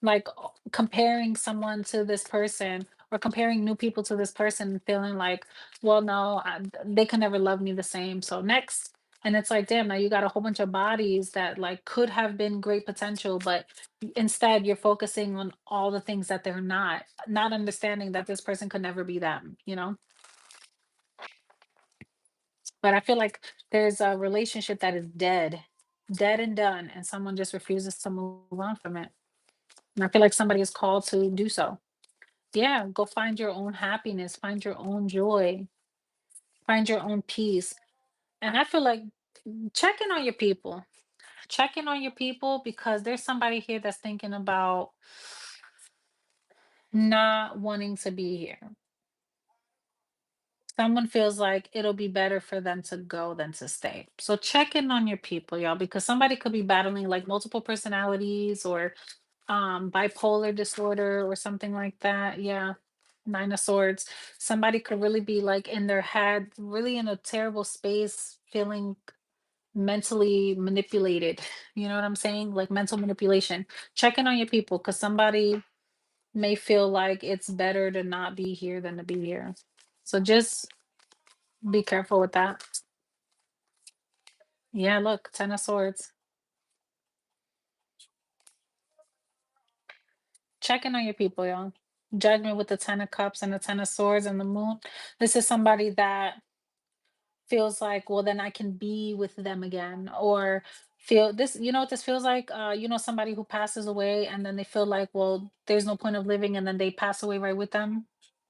Speaker 1: like comparing someone to this person or comparing new people to this person and feeling like, well, no, they can never love me the same, so next. And it's like, damn, now you got a whole bunch of bodies that like could have been great potential, but instead you're focusing on all the things that they're not understanding that this person could never be them. But I feel like there's a relationship that is dead, dead and done, and someone just refuses to move on from it. And I feel like somebody is called to do so. Yeah, go find your own happiness, find your own joy, find your own peace. And I feel like check in on your people. Check in on your people because there's somebody here that's thinking about not wanting to be here. Someone feels like it'll be better for them to go than to stay. So check in on your people, y'all, because somebody could be battling like multiple personalities or bipolar disorder or something like that. Yeah. Nine of Swords. Somebody could really be like in their head, really in a terrible space, feeling mentally manipulated. You know what I'm saying? Like mental manipulation. Check in on your people because somebody may feel like it's better to not be here than to be here. So just be careful with that. Yeah, look, Ten of Swords. Check in on your people, y'all. Judgment with the Ten of Cups and the Ten of Swords and the Moon. This is somebody that feels like, well, then I can be with them again, or feel this. You know what this feels like? Somebody who passes away and then they feel like, well, there's no point of living, and then they pass away right with them.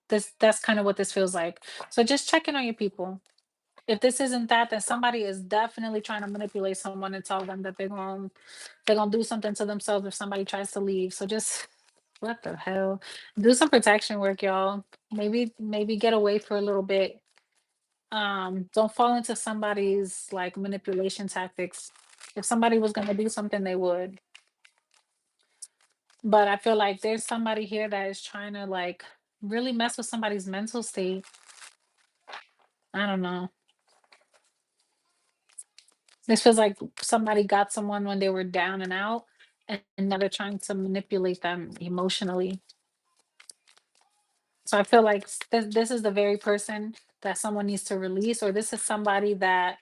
Speaker 1: That's kind of what this feels like. So just check in on your people. If this isn't that, then somebody is definitely trying to manipulate someone and tell them that they're gonna do something to themselves if somebody tries to leave. So just what the hell? Do some protection work, y'all. Maybe get away for a little bit. Don't fall into somebody's like manipulation tactics. If somebody was gonna do something, they would. But I feel like there's somebody here that is trying to like really mess with somebody's mental state. I don't know. This feels like somebody got someone when they were down and out, and now they're trying to manipulate them emotionally. So I feel like this is the very person that someone needs to release, or this is somebody that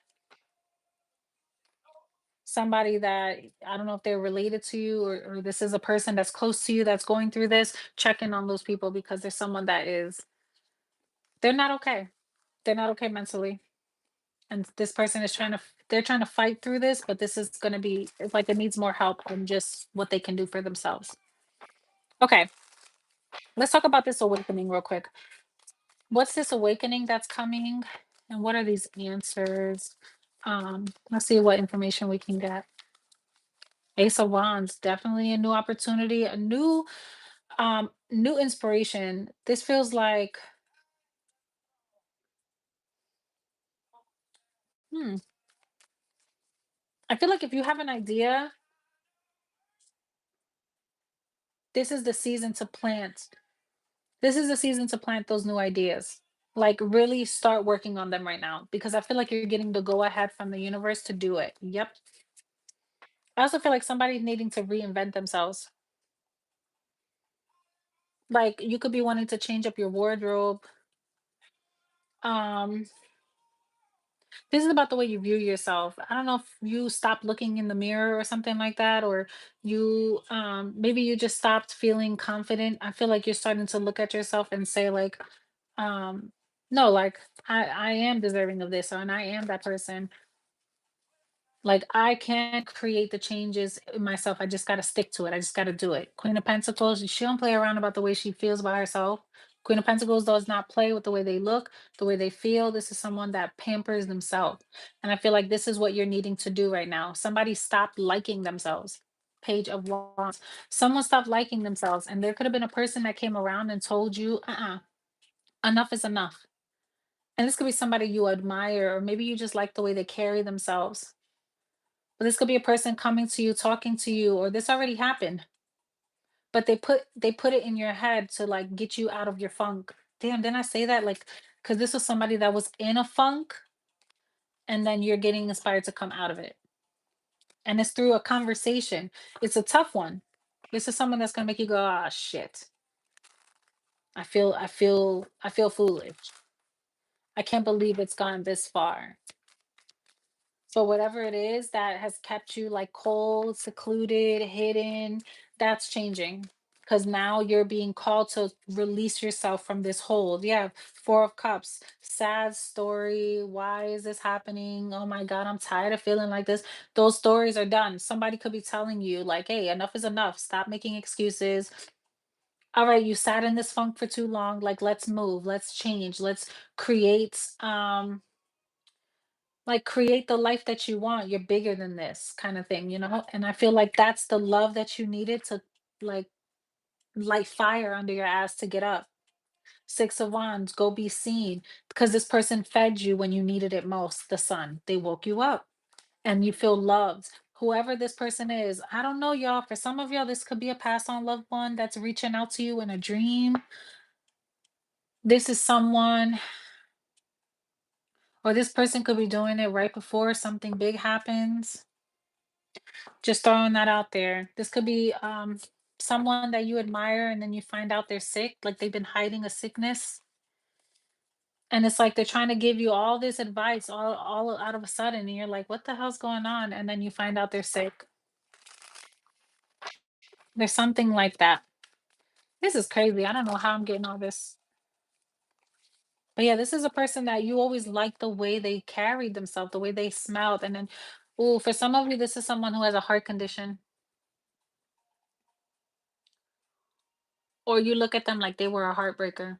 Speaker 1: I don't know if they're related to you, or this is a person that's close to you that's going through this. Check in on those people because there's someone that is they're not okay. They're not okay mentally. And this person is they're trying to fight through this, but this is going to be it's like it needs more help than just what they can do for themselves. Okay, let's talk about this awakening real quick. What's this awakening that's coming, and what are these answers? Let's see what information we can get. Ace of Wands, definitely a new opportunity, a new inspiration. This feels like, hmm, I feel like if you have an idea, this is the season to plant. This is the season to plant those new ideas. Like really start working on them right now because I feel like you're getting the go ahead from the universe to do it. Yep. I also feel like somebody's needing to reinvent themselves. Like you could be wanting to change up your wardrobe. Um, this is about the way you view yourself. I don't know if you stopped looking in the mirror or something like that, or you maybe you just stopped feeling confident. I feel like you're starting to look at yourself and say like, um, no, like I am deserving of this, and I am that person. Like I can create the changes in myself. I just gotta stick to it. I just gotta do it. Queen of Pentacles, she don't play around about the way she feels about herself. Queen of Pentacles does not play with the way they look, the way they feel. This is someone that pampers themselves. And I feel like this is what you're needing to do right now. Somebody stopped liking themselves. Page of Wands. Someone stopped liking themselves. And there could have been a person that came around and told you, enough is enough. And this could be somebody you admire, or maybe you just like the way they carry themselves. But this could be a person coming to you, talking to you, or this already happened. But they put it in your head to like get you out of your funk. Damn, didn't I say that? Like, because this was somebody that was in a funk, and then you're getting inspired to come out of it. And it's through a conversation. It's a tough one. This is someone that's gonna make you go, ah shit. I feel foolish. I can't believe it's gone this far. So whatever it is that has kept you like cold, secluded, hidden, that's changing. because now you're being called to release yourself from this hold. Yeah, Four of Cups, sad story. Why is this happening? Oh my God, I'm tired of feeling like this. Those stories are done. Somebody could be telling you, like, hey, enough is enough. Stop making excuses. All right, you sat in this funk for too long. Like, let's move, let's change, let's create, like, create the life that you want. You're bigger than this kind of thing, you know? And I feel like that's the love that you needed to, like, light fire under your ass to get up. Six of Wands, go be seen. Because this person fed you when you needed it most, the sun. They woke you up and you feel loved. Whoever this person is, I don't know, y'all. For some of y'all, this could be a past on loved one that's reaching out to you in a dream. This is someone, or this person could be doing it right before something big happens. Just throwing that out there. This could be someone that you admire and then you find out they're sick, like they've been hiding a sickness. And it's like they're trying to give you all this advice all out of a sudden, and you're like, what the hell's going on? And then you find out they're sick. There's something like that. This is crazy. I don't know how I'm getting all this. But yeah, this is a person that you always liked the way they carried themselves, the way they smelled. And then, oh, for some of you, this is someone who has a heart condition. Or you look at them like they were a heartbreaker.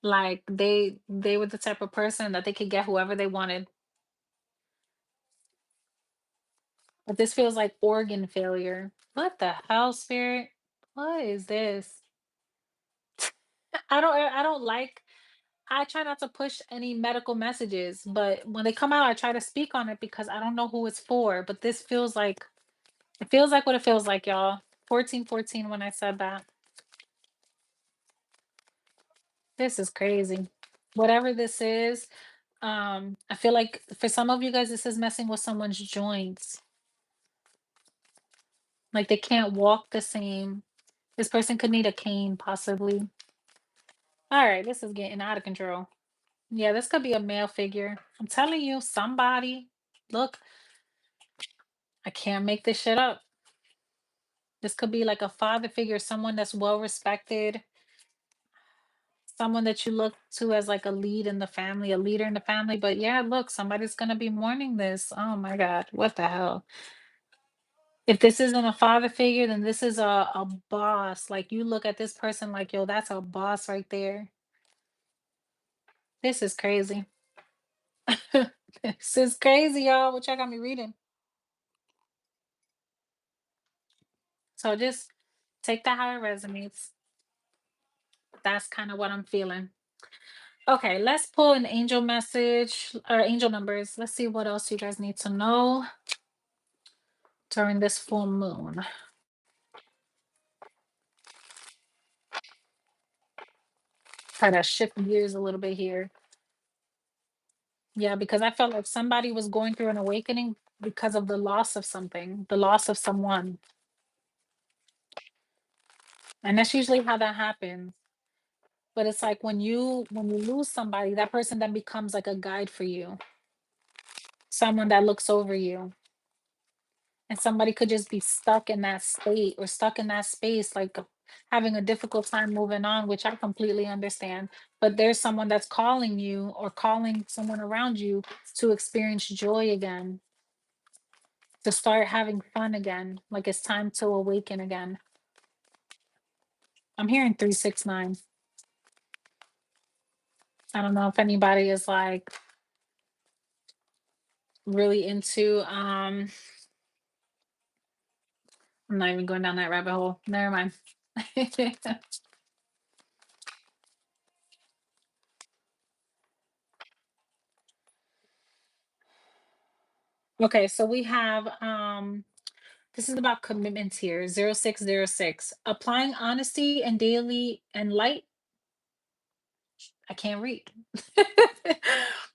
Speaker 1: Like they were the type of person that they could get whoever they wanted. But this feels like organ failure. What the hell, spirit? What is this? I don't like, I try not to push any medical messages, but when they come out, I try to speak on it because I don't know who it's for. But this feels like, it feels like what it feels like, y'all. 1414 when I said that. This is crazy. Whatever this is, I feel like for some of you guys, this is messing with someone's joints. Like they can't walk the same. This person could need a cane, possibly. All right, this is getting out of control. Yeah, this could be a male figure. I'm telling you, somebody. Look, I can't make this shit up. This could be like a father figure, someone that's well respected, someone that you look to as like a lead in the family, a leader in the family. But yeah, look, somebody's gonna be mourning this. Oh my God, what the hell? If this isn't a father figure, then this is a boss. Like you look at this person like, yo, that's a boss right there. This is crazy. This is crazy, y'all. What y'all got me reading? So just take that how it resonates. That's kind of what I'm feeling. Okay, let's pull an angel message or angel numbers. Let's see what else you guys need to know during this full moon. Try to shift gears a little bit here. Yeah, because I felt like somebody was going through an awakening because of the loss of something, the loss of someone. And that's usually how that happens. But it's like when you lose somebody, that person then becomes like a guide for you, someone that looks over you. And somebody could just be stuck in that state or stuck in that space, like having a difficult time moving on, which I completely understand. But there's someone that's calling you or calling someone around you to experience joy again, to start having fun again. Like it's time to awaken again. I'm hearing 369. I don't know if anybody is like really into I'm not even going down that rabbit hole. Never mind. Okay, so we have this is about commitments here. 0606. Applying honesty and daily and light. I can't read.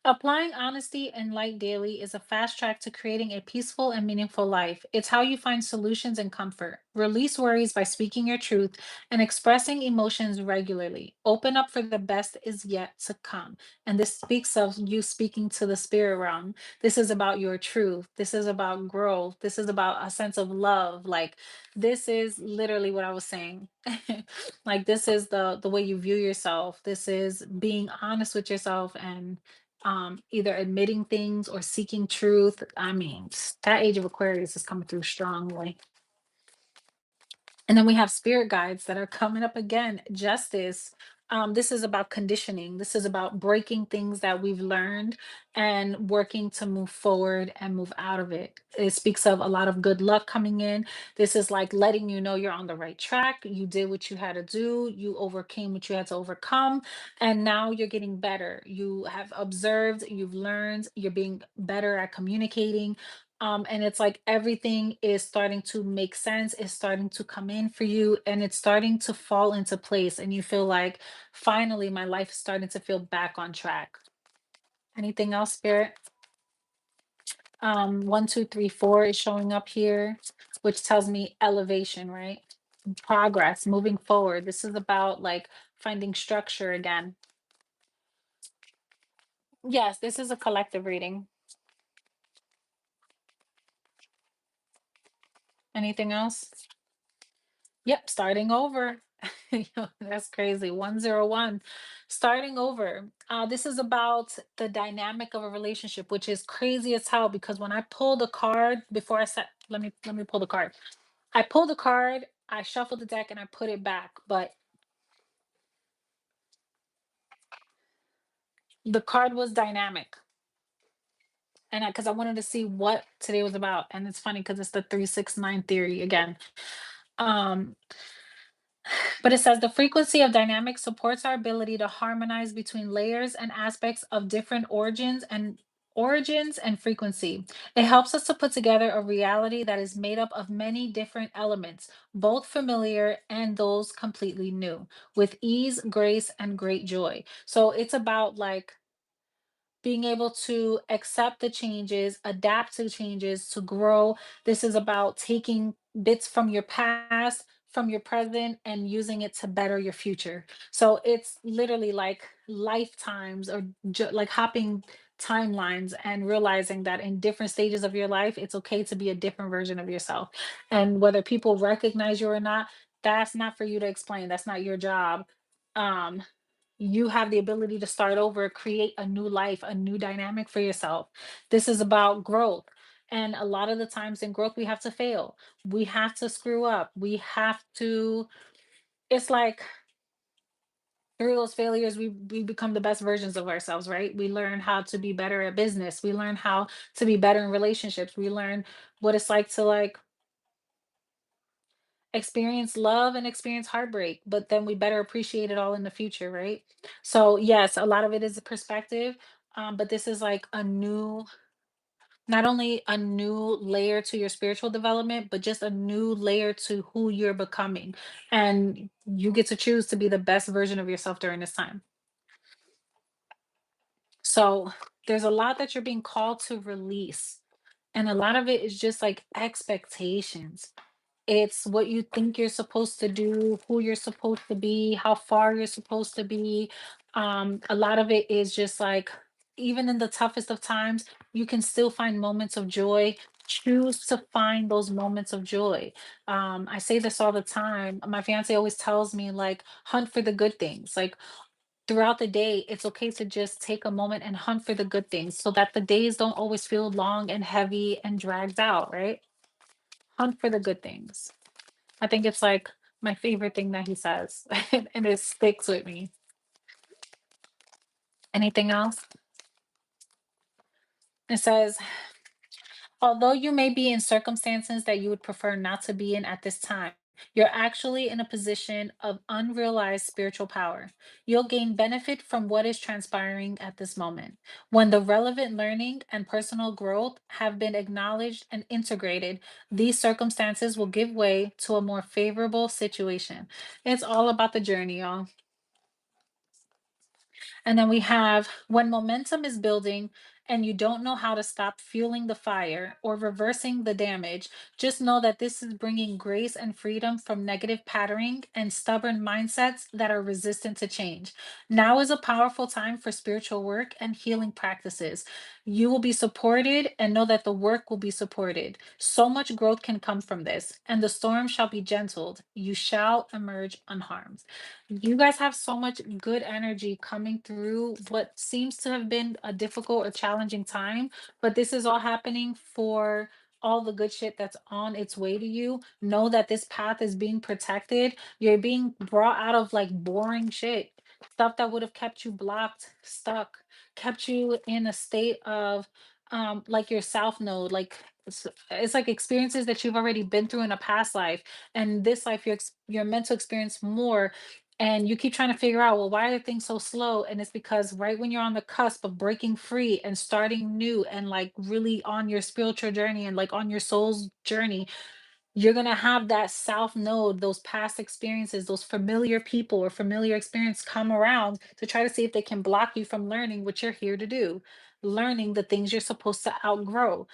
Speaker 1: Applying honesty and light daily is a fast track to creating a peaceful and meaningful life. It's how you find solutions and comfort. Release worries by speaking your truth and expressing emotions regularly. Open up for the best is yet to come. And this speaks of you speaking to the spirit realm. This is about your truth. This is about growth. This is about a sense of love. Like this is literally what I was saying. Like this is the way you view yourself. This is being honest with yourself and either admitting things or seeking truth. I mean, that age of Aquarius is coming through strongly. And then we have spirit guides that are coming up again. Justice. This is about conditioning. This is about breaking things that we've learned and working to move forward and move out of it. It speaks of a lot of good luck coming in. This is like letting you know you're on the right track. You did what you had to do. You overcame what you had to overcome. And now you're getting better. You have observed, you've learned, you're being better at communicating, and it's like everything is starting to make sense, is starting to come in for you, and it's starting to fall into place. And you feel like, finally, my life is starting to feel back on track. Anything else, Spirit? 1, 2, 3, 4 is showing up here, which tells me elevation, right? Progress, moving forward. This is about like finding structure again. Yes, this is a collective reading. Anything else? Yep, starting over. Yo, that's crazy. 101. Starting over. This is about the dynamic of a relationship, which is crazy as hell because when I pulled the card before I said, let me pull the card. I pulled the card, I shuffled the deck and I put it back, but the card was dynamic. And because I wanted to see what today was about. And it's funny because it's the 369 theory again. Um, But it says the frequency of dynamics supports our ability to harmonize between layers and aspects of different origins and frequency. It helps us to put together a reality that is made up of many different elements, both familiar and those completely new, with ease, grace, and great joy. So it's about like being able to accept the changes, adapt to changes, to grow. This is about taking bits from your past, from your present, and using it to better your future. So it's literally like lifetimes or like hopping timelines and realizing that in different stages of your life, it's okay to be a different version of yourself. And whether people recognize you or not, that's not for you to explain. That's not your job. Um, you have the ability to start over, create a new life, a new dynamic for yourself. This is about growth. And a lot of the times in growth, we have to fail. We have to screw up. We have to, it's like through those failures, we become the best versions of ourselves, right? We learn how to be better at business. We learn how to be better in relationships. We learn what it's like to like experience love and experience heartbreak, but then we better appreciate it all in the future, right? So yes, a lot of it is a perspective, but this is like a new, not only a new layer to your spiritual development, but just a new layer to who you're becoming. And you get to choose to be the best version of yourself during this time. So there's a lot that you're being called to release. And a lot of it is just like expectations. It's what you think you're supposed to do, who you're supposed to be, how far you're supposed to be. A lot of it is just like, even in the toughest of times, you can still find moments of joy. Choose to find those moments of joy. I say this all the time. My fiance always tells me, like, hunt for the good things. Like, throughout the day, it's okay to just take a moment and hunt for the good things so that the days don't always feel long and heavy and dragged out, right? Hunt for the good things. I think it's like my favorite thing that he says, and it sticks with me. Anything else? It says, although you may be in circumstances that you would prefer not to be in at this time, you're actually in a position of unrealized spiritual power. You'll gain benefit from what is transpiring at this moment. When the relevant learning and personal growth have been acknowledged and integrated, these circumstances will give way to a more favorable situation. It's all about the journey, y'all. And then we have when momentum is building and you don't know how to stop fueling the fire or reversing the damage, just know that this is bringing grace and freedom from negative patterning and stubborn mindsets that are resistant to change. Now is a powerful time for spiritual work and healing practices. You will be supported and know that the work will be supported. So much growth can come from this, and the storm shall be gentled. You shall emerge unharmed. You guys have so much good energy coming through what seems to have been a difficult or challenging time, but this is all happening for all the good shit that's on its way to you. Know that this path is being protected. You're being brought out of like boring shit, stuff that would have kept you blocked, stuck, kept you in a state of like your south node, like it's like experiences that you've already been through in a past life, and this life you're meant to experience more, and you keep trying to figure out, well, why are things so slow? And it's because right when you're on the cusp of breaking free and starting new and like really on your spiritual journey and like on your soul's journey, you're going to have that south node, those past experiences, those familiar people or familiar experience come around to try to see if they can block you from learning what you're here to do, learning the things you're supposed to outgrow.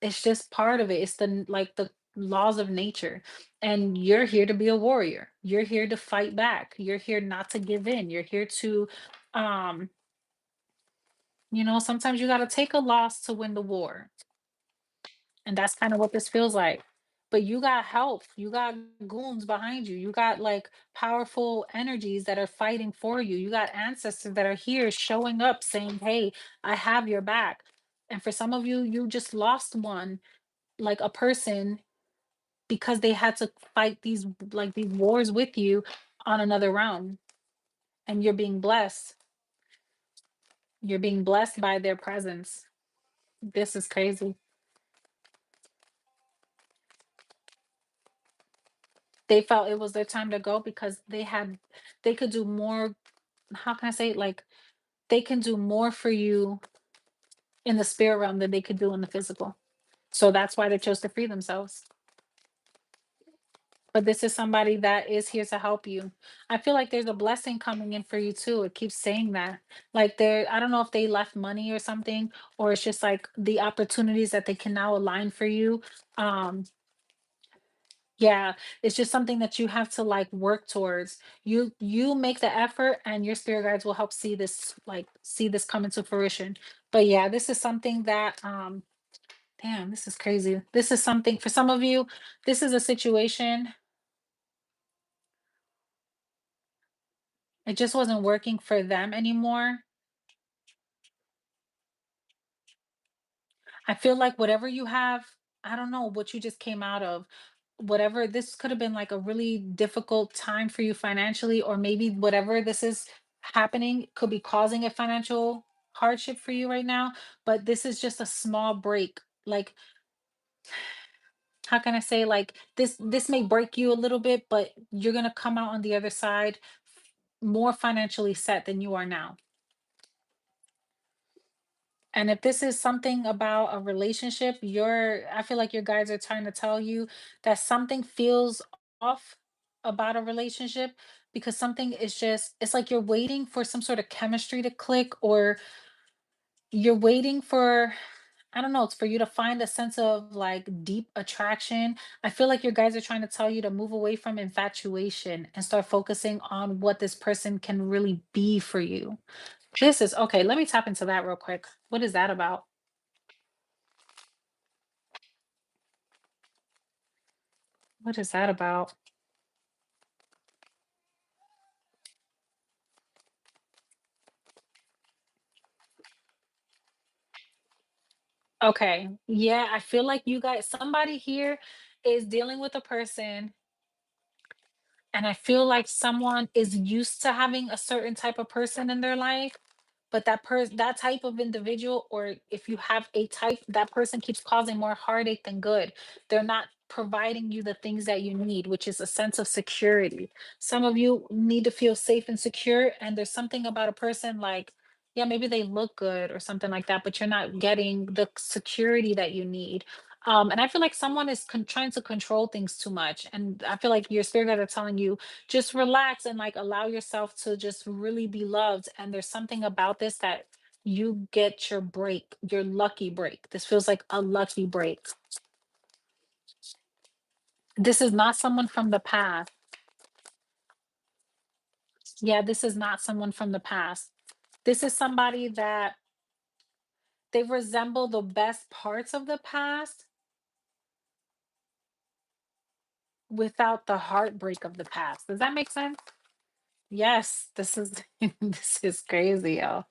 Speaker 1: It's just part of it. It's like the laws of nature. And you're here to be a warrior. You're here to fight back. You're here not to give in. You're here to um, sometimes you got to take a loss to win the war. And that's kind of what this feels like. But you got help. You got goons behind you. You got like powerful energies that are fighting for you. You got ancestors that are here showing up saying, "Hey, I have your back." And for some of you, you just lost one, like a person, because they had to fight these wars with you on another realm, and you're being blessed by their presence. This is crazy. They felt it was their time to go because they could do more. How can I say it? Like they can do more for you in the spirit realm than they could do in the physical, so that's why they chose to free themselves. But this is somebody that is here to help you. I feel like there's a blessing coming in for you too. It keeps saying that. Like I don't know if they left money or something, or it's just like the opportunities that they can now align for you. Um, yeah, it's just something that you have to like work towards. You make the effort and your spirit guides will help see this come into fruition. But yeah, this is something that damn, this is crazy. This is something for some of you, this is a situation. It just wasn't working for them anymore. I feel like whatever you have, I don't know what you just came out of. Whatever this could have been like a really difficult time for you financially, or maybe whatever this is happening could be causing a financial hardship for you right now. But this is just a small break. Like, how can I say, like this may break you a little bit, but you're gonna come out on the other side more financially set than you are now. And if this is something about a relationship, I feel like your guys are trying to tell you that something feels off about a relationship, because something is just, it's like you're waiting for some sort of chemistry to click, or you're waiting for, I don't know, it's for you to find a sense of like deep attraction. I feel like your guys are trying to tell you to move away from infatuation and start focusing on what this person can really be for you. This is okay. Let me tap into that real quick. What is that about? What is that about? Okay. Yeah, I feel like you guys, somebody here is dealing with a person, and I feel like someone is used to having a certain type of person in their life, but that type of individual, or if you have a type, that person keeps causing more heartache than good. They're not providing you the things that you need, which is a sense of security. Some of you need to feel safe and secure, and there's something about a person like, yeah, maybe they look good or something like that, but you're not getting the security that you need. And I feel like someone is trying to control things too much. And I feel like your spirit guides are telling you just relax and like allow yourself to just really be loved. And there's something about this that you get your break, your lucky break. This feels like a lucky break. This is not someone from the past. Yeah, this is not someone from the past. This is somebody that they resemble the best parts of the past without the heartbreak of the past. Does that make sense? Yes, this is this is crazy, yo.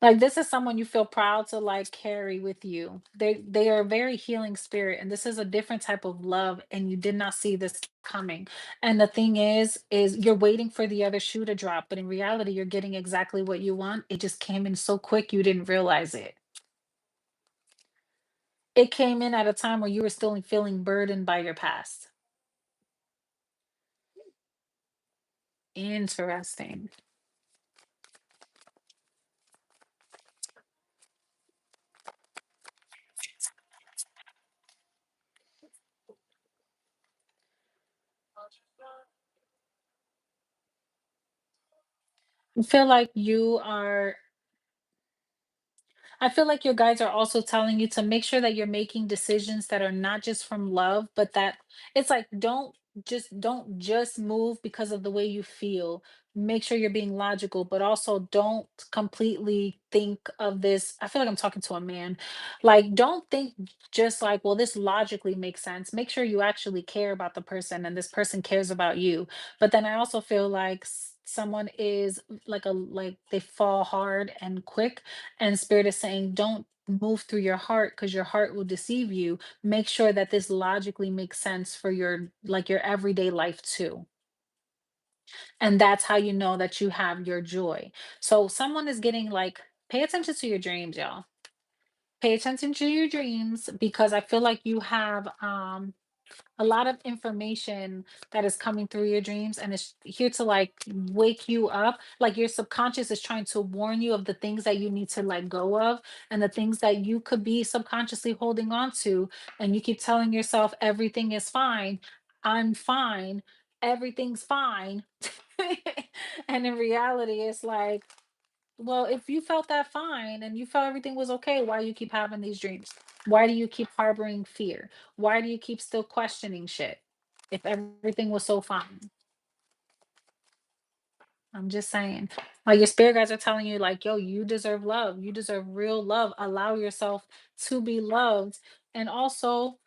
Speaker 1: Like this is someone you feel proud to like carry with you. They are a very healing spirit, and this is a different type of love, and you did not see this coming. And the thing is you're waiting for the other shoe to drop, but in reality, you're getting exactly what you want. It just came in so quick you didn't realize it. It came in at a time where you were still feeling burdened by your past. Interesting. I feel like you are I feel like your guides are also telling you to make sure that you're making decisions that are not just from love, but that it's like don't just move because of the way you feel. Make sure you're being logical, but also don't completely think of this. I feel like I'm talking to a man. Like don't think just like, well, this logically makes sense. Make sure you actually care about the person and this person cares about you. But then I also feel like someone is like they fall hard and quick, and spirit is saying don't move through your heart because your heart will deceive you. Make sure that this logically makes sense for your like your everyday life too, and that's how you know that you have your joy. So someone is getting like, pay attention to your dreams, y'all. Pay attention to your dreams because I feel like you have a lot of information that is coming through your dreams, and it's here to like wake you up. Like your subconscious is trying to warn you of the things that you need to let go of, and the things that you could be subconsciously holding on to, and you keep telling yourself everything is fine, I'm fine, everything's fine. And in reality it's like, well, if you felt that fine and you felt everything was okay, why do you keep having these dreams? Why do you keep harboring fear? Why do you keep still questioning shit? If everything was so fine. I'm just saying. Like your spirit guides are telling you, like, yo, you deserve love. You deserve real love. Allow yourself to be loved. And also,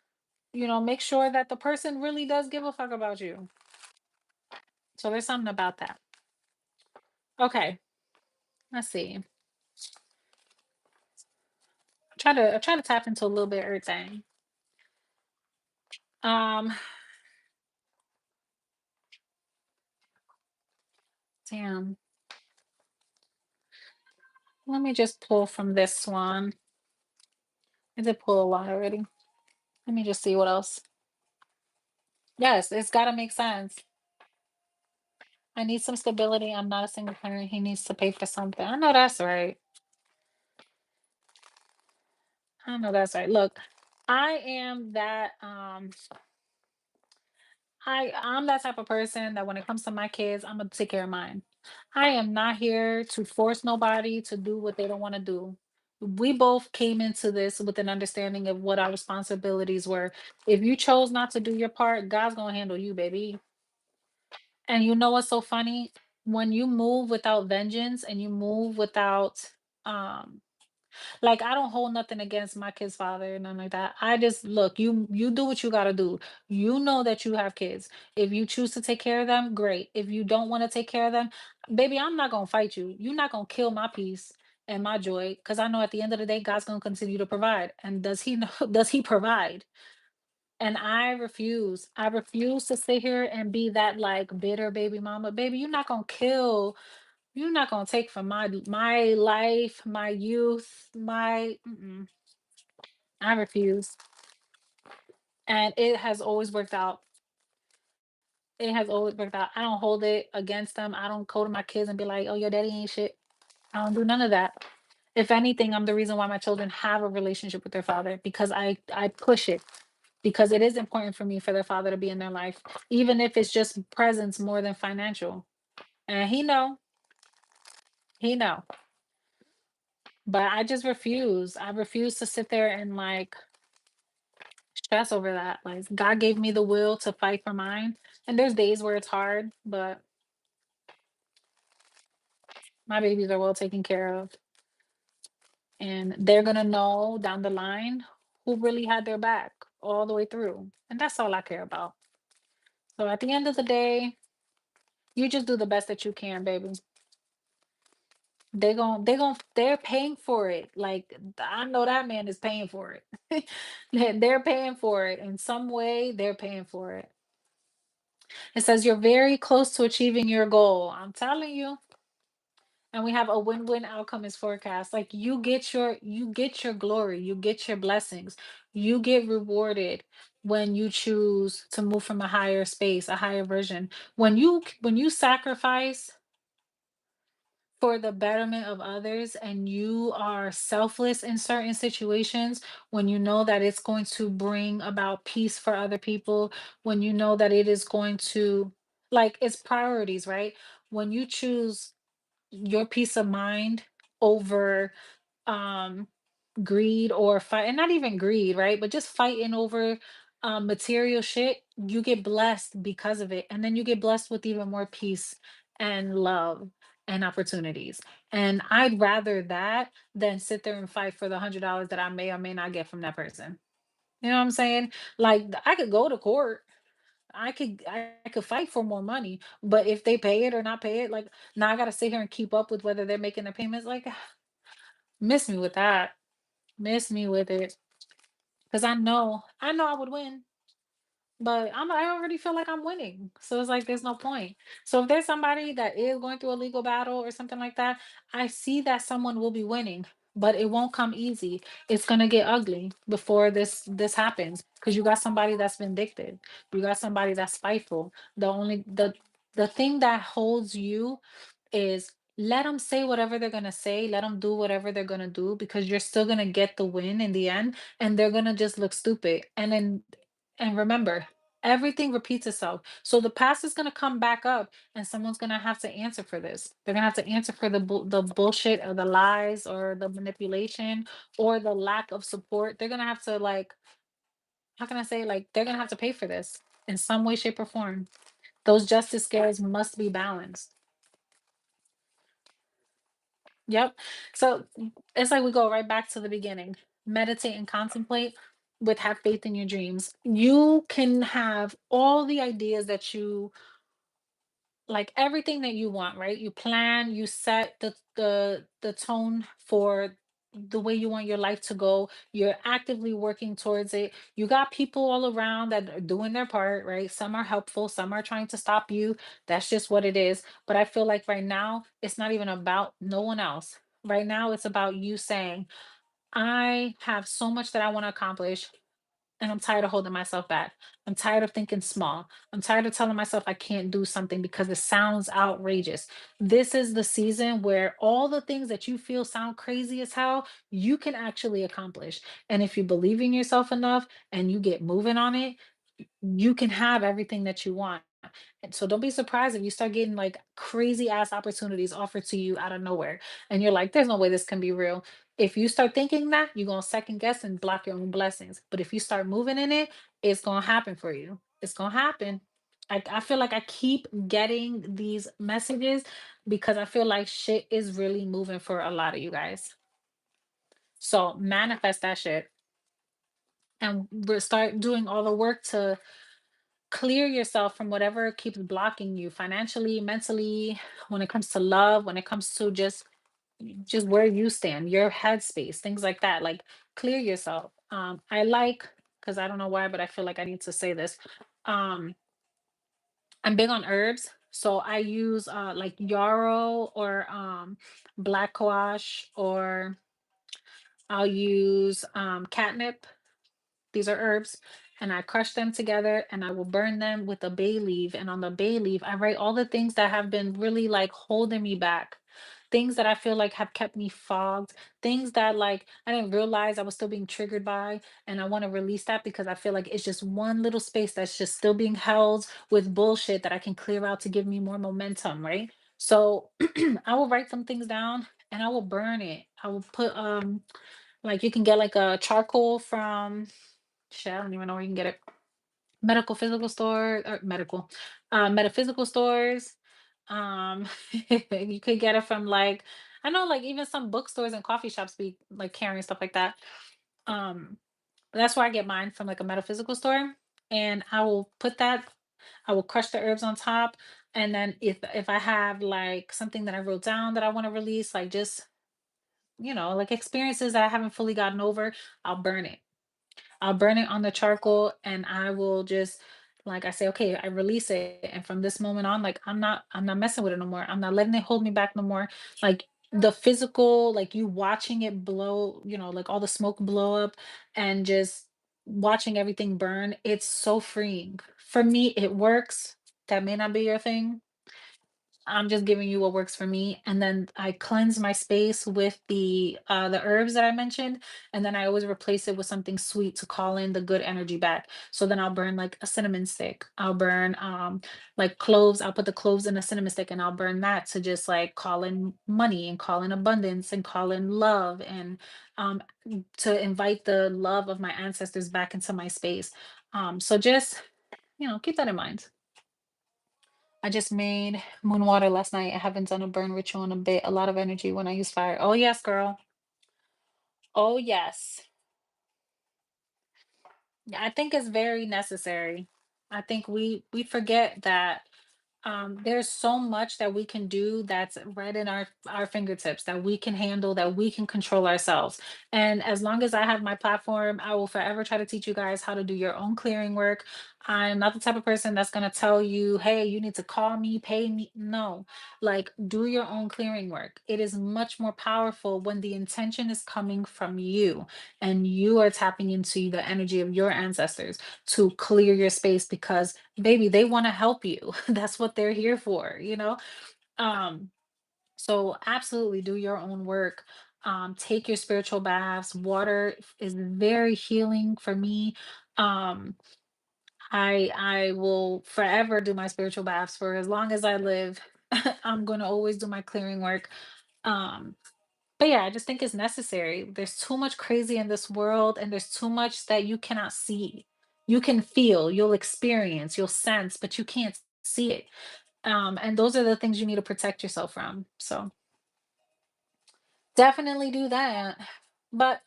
Speaker 1: make sure that the person really does give a fuck about you. So there's something about that. Okay. Let's see. I try to tap into a little bit of everything. Um, damn. Let me just pull from this one. I did pull a lot already. Let me just see what else. Yes, it's got to make sense. I need some stability. I'm not a single parent. He needs to pay for something. I know that's right. I know that's right. Look, I am that I'm that type of person that when it comes to my kids, I'm gonna take care of mine. I am not here to force nobody to do what they don't want to do. We both came into this with an understanding of what our responsibilities were. If you chose not to do your part, God's gonna handle you, baby. And you know what's so funny? When you move without vengeance and you move without um like I don't hold nothing against my kid's father, nothing like that. I just look, you do what you gotta do. You know that you have kids. If you choose to take care of them, great. If you don't want to take care of them, baby, I'm not gonna fight you. You're not gonna kill my peace and my joy. Cause I know at the end of the day, God's gonna continue to provide. And does he know does he provide? And I refuse. I refuse to sit here and be that like bitter baby mama. Baby, you're not gonna take from my life, my youth, my I refuse. And it has always worked out. It has always worked out. I don't hold it against them. I don't go to my kids and be like, oh, your daddy ain't shit. I don't do none of that. If anything, I'm the reason why my children have a relationship with their father, because I push it, because it is important for me for their father to be in their life, even if it's just presence more than financial. And he know, but I just refuse. I refuse to sit there and like stress over that. Like God gave me the will to fight for mine, and there's days where it's hard, but my babies are well taken care of, and they're gonna know down the line who really had their back all the way through, and that's all I care about. So at the end of the day, you just do the best that you can, baby. They're paying for it. Like I know that man is paying for it. They're paying for it in some way. They're paying for it. It says you're very close to achieving your goal. I'm telling you. And we have a win-win outcome is forecast. Like you get your glory, you get your blessings, you get rewarded when you choose to move from a higher space, a higher version. When you sacrifice for the betterment of others and you are selfless in certain situations, when you know that it's going to bring about peace for other people, when you know that it is going to, like, it's priorities, right? When you choose your peace of mind over um greed or fight, and not even greed, right, but just fighting over material shit, you get blessed because of it, and then you get blessed with even more peace and love and opportunities. And I'd rather that than sit there and fight for the $100 that I may or may not get from that person. You know what I'm saying? Like I could go to court, I could fight for more money, but if they pay it or not pay it, like now I gotta sit here and keep up with whether they're making the payments. Like miss me with that. Miss me with it. Because I know I would win, but I already feel like I'm winning. So it's like there's no point. So if there's somebody that is going through a legal battle or something like that, I see that someone will be winning, but it won't come easy. It's gonna get ugly before this happens. Because you got somebody that's vindictive. You got somebody that's spiteful. The thing that holds you is let them say whatever they're going to say, let them do whatever they're going to do, because you're still going to get the win in the end, and they're going to just look stupid. And remember, everything repeats itself. So the past is going to come back up, and someone's going to have to answer for this. They're going to have to answer for the bullshit or the lies or the manipulation or the lack of support. They're going to have to, like, how can I say, like, they're going to have to pay for this in some way, shape, or form. Those justice scales must be balanced. Yep. So it's like we go right back to the beginning. Meditate and contemplate with have faith in your dreams. You can have all the ideas that you like, everything that you want, right? You plan, you set the tone for the way you want your life to go. You're actively working towards it. You got people all around that are doing their part, right? Some are helpful, some are trying to stop you. That's just what it is. But I feel like right now it's not even about no one else. Right now it's about you saying, I have so much that I want to accomplish. And I'm tired of holding myself back. I'm tired of thinking small. I'm tired of telling myself I can't do something because it sounds outrageous. This is the season where all the things that you feel sound crazy as hell, you can actually accomplish. And if you believe in yourself enough and you get moving on it, you can have everything that you want. And so don't be surprised if you start getting like crazy ass opportunities offered to you out of nowhere. And you're like, there's no way this can be real. If you start thinking that, you're going to second guess and block your own blessings. But if you start moving in it, it's going to happen for you. It's going to happen. I feel like I keep getting these messages because I feel like shit is really moving for a lot of you guys. So manifest that shit and start doing all the work to clear yourself from whatever keeps blocking you financially, mentally, when it comes to love, when it comes to just where you stand, your headspace, things like that. Like clear yourself. I like, because I don't know why, but I feel like I need to say this. Um, I'm big on herbs. So I use like yarrow or black cohosh, or I'll use catnip. These are herbs. And I crush them together and I will burn them with a bay leaf. And on the bay leaf, I write all the things that have been really like holding me back. things that I feel like have kept me fogged, things that like I didn't realize I was still being triggered by, and I want to release that because I feel like it's just one little space that's just still being held with bullshit that I can clear out to give me more momentum, right? So I will write some things down and I will burn it. I will put like you can get like a charcoal from shit, I don't even know where you can get it. Medical physical store or medical metaphysical stores. Um you could get it from like I know like even some bookstores and coffee shops be like carrying stuff like that. Um that's where I get mine from like a metaphysical store. And I will put that, I will crush the herbs on top. And then if I have like something that I wrote down that I want to release, like just, like experiences that I haven't fully gotten over, I'll burn it. I'll burn it on the charcoal and I will just like I say, okay, I release it. And from this moment on, like I'm not messing with it no more. I'm not letting it hold me back no more. Like the physical, like you watching it blow, like all the smoke blow up and just watching everything burn, it's so freeing. For me, it works. That may not be your thing. I'm just giving you what works for me, and then I cleanse my space with the herbs that I mentioned, and then I always replace it with something sweet to call in the good energy back. So then I'll burn like a cinnamon stick. I'll burn like cloves. I'll put the cloves in a cinnamon stick, and I'll burn that to just like call in money and call in abundance and call in love and to invite the love of my ancestors back into my space. So just keep that in mind. I just made moon water last night. I haven't done a burn ritual in a bit. A lot of energy when I use fire. Oh yes, girl. Oh yes. Yeah, I think it's very necessary. I think we forget that there's so much that we can do that's right in our fingertips that we can handle, that we can control ourselves. And as long as I have my platform, I will forever try to teach you guys how to do your own clearing work. I'm not the type of person that's going to tell you, hey, you need to call me, pay me. No, like do your own clearing work. It is much more powerful when the intention is coming from you and you are tapping into the energy of your ancestors to clear your space because baby, they want to help you. That's what they're here for. Um, so absolutely do your own work. Take your spiritual baths. Water is very healing for me. Um, I will forever do my spiritual baths for as long as I live. I'm gonna always do my clearing work. Um, but yeah, I just think it's necessary. There's too much crazy in this world, and there's too much that you cannot see. You can feel, you'll experience, you'll sense, but you can't see it. And those are the things you need to protect yourself from. So definitely do that. But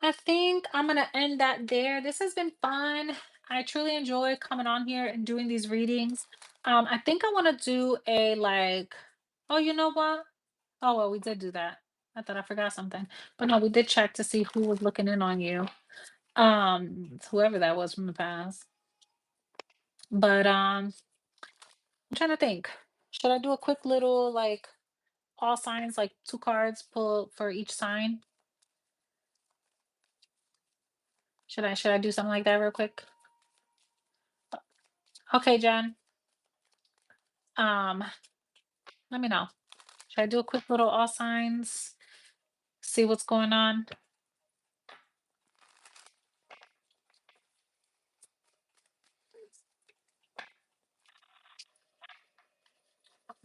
Speaker 1: I think I'm gonna end that there. This has been fun. I truly enjoy coming on here and doing these readings. I think I want to do a like, oh, you know what? Oh well, we did do that. I thought I forgot something. But no, we did check to see who was looking in on you. Whoever that was from the past. But I'm trying to think. Should I do a quick little like all signs, like two cards pull for each sign? Should I do something like that real quick? Okay, Jen. Um, let me know. Should I do a quick little all signs? See what's going on?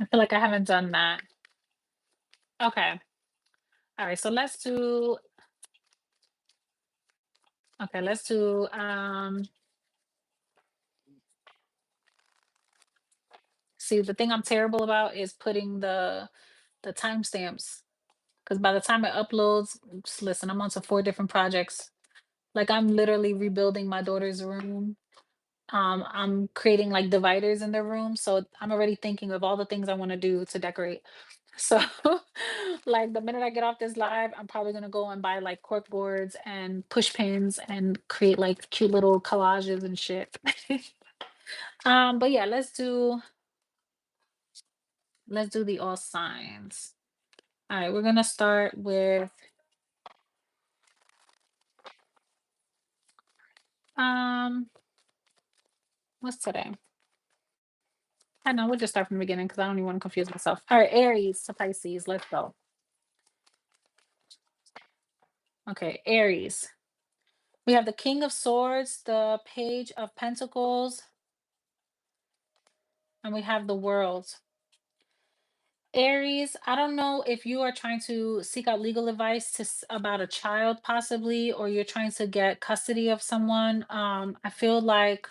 Speaker 1: I feel like I haven't done that. Okay. All right. So let's do okay, let's do see the thing I'm terrible about is putting the timestamps. Because by the time it uploads, listen, I'm on to 4 different projects. Like I'm literally rebuilding my daughter's room. I'm creating like dividers in their room. So I'm already thinking of all the things I want to do to decorate. So like the minute I get off this live, I'm probably gonna go and buy like cork boards and push pins and create like cute little collages and shit. But yeah, let's do the all signs. All right, we're gonna start with um what's today? I know, we'll just start from the beginning because I don't even want to confuse myself. All right, Aries to Pisces. Let's go. Okay, Aries. We have the King of Swords, the Page of Pentacles, and we have the World. Aries, I don't know if you are trying to seek out legal advice about a child, possibly, or you're trying to get custody of someone. I feel like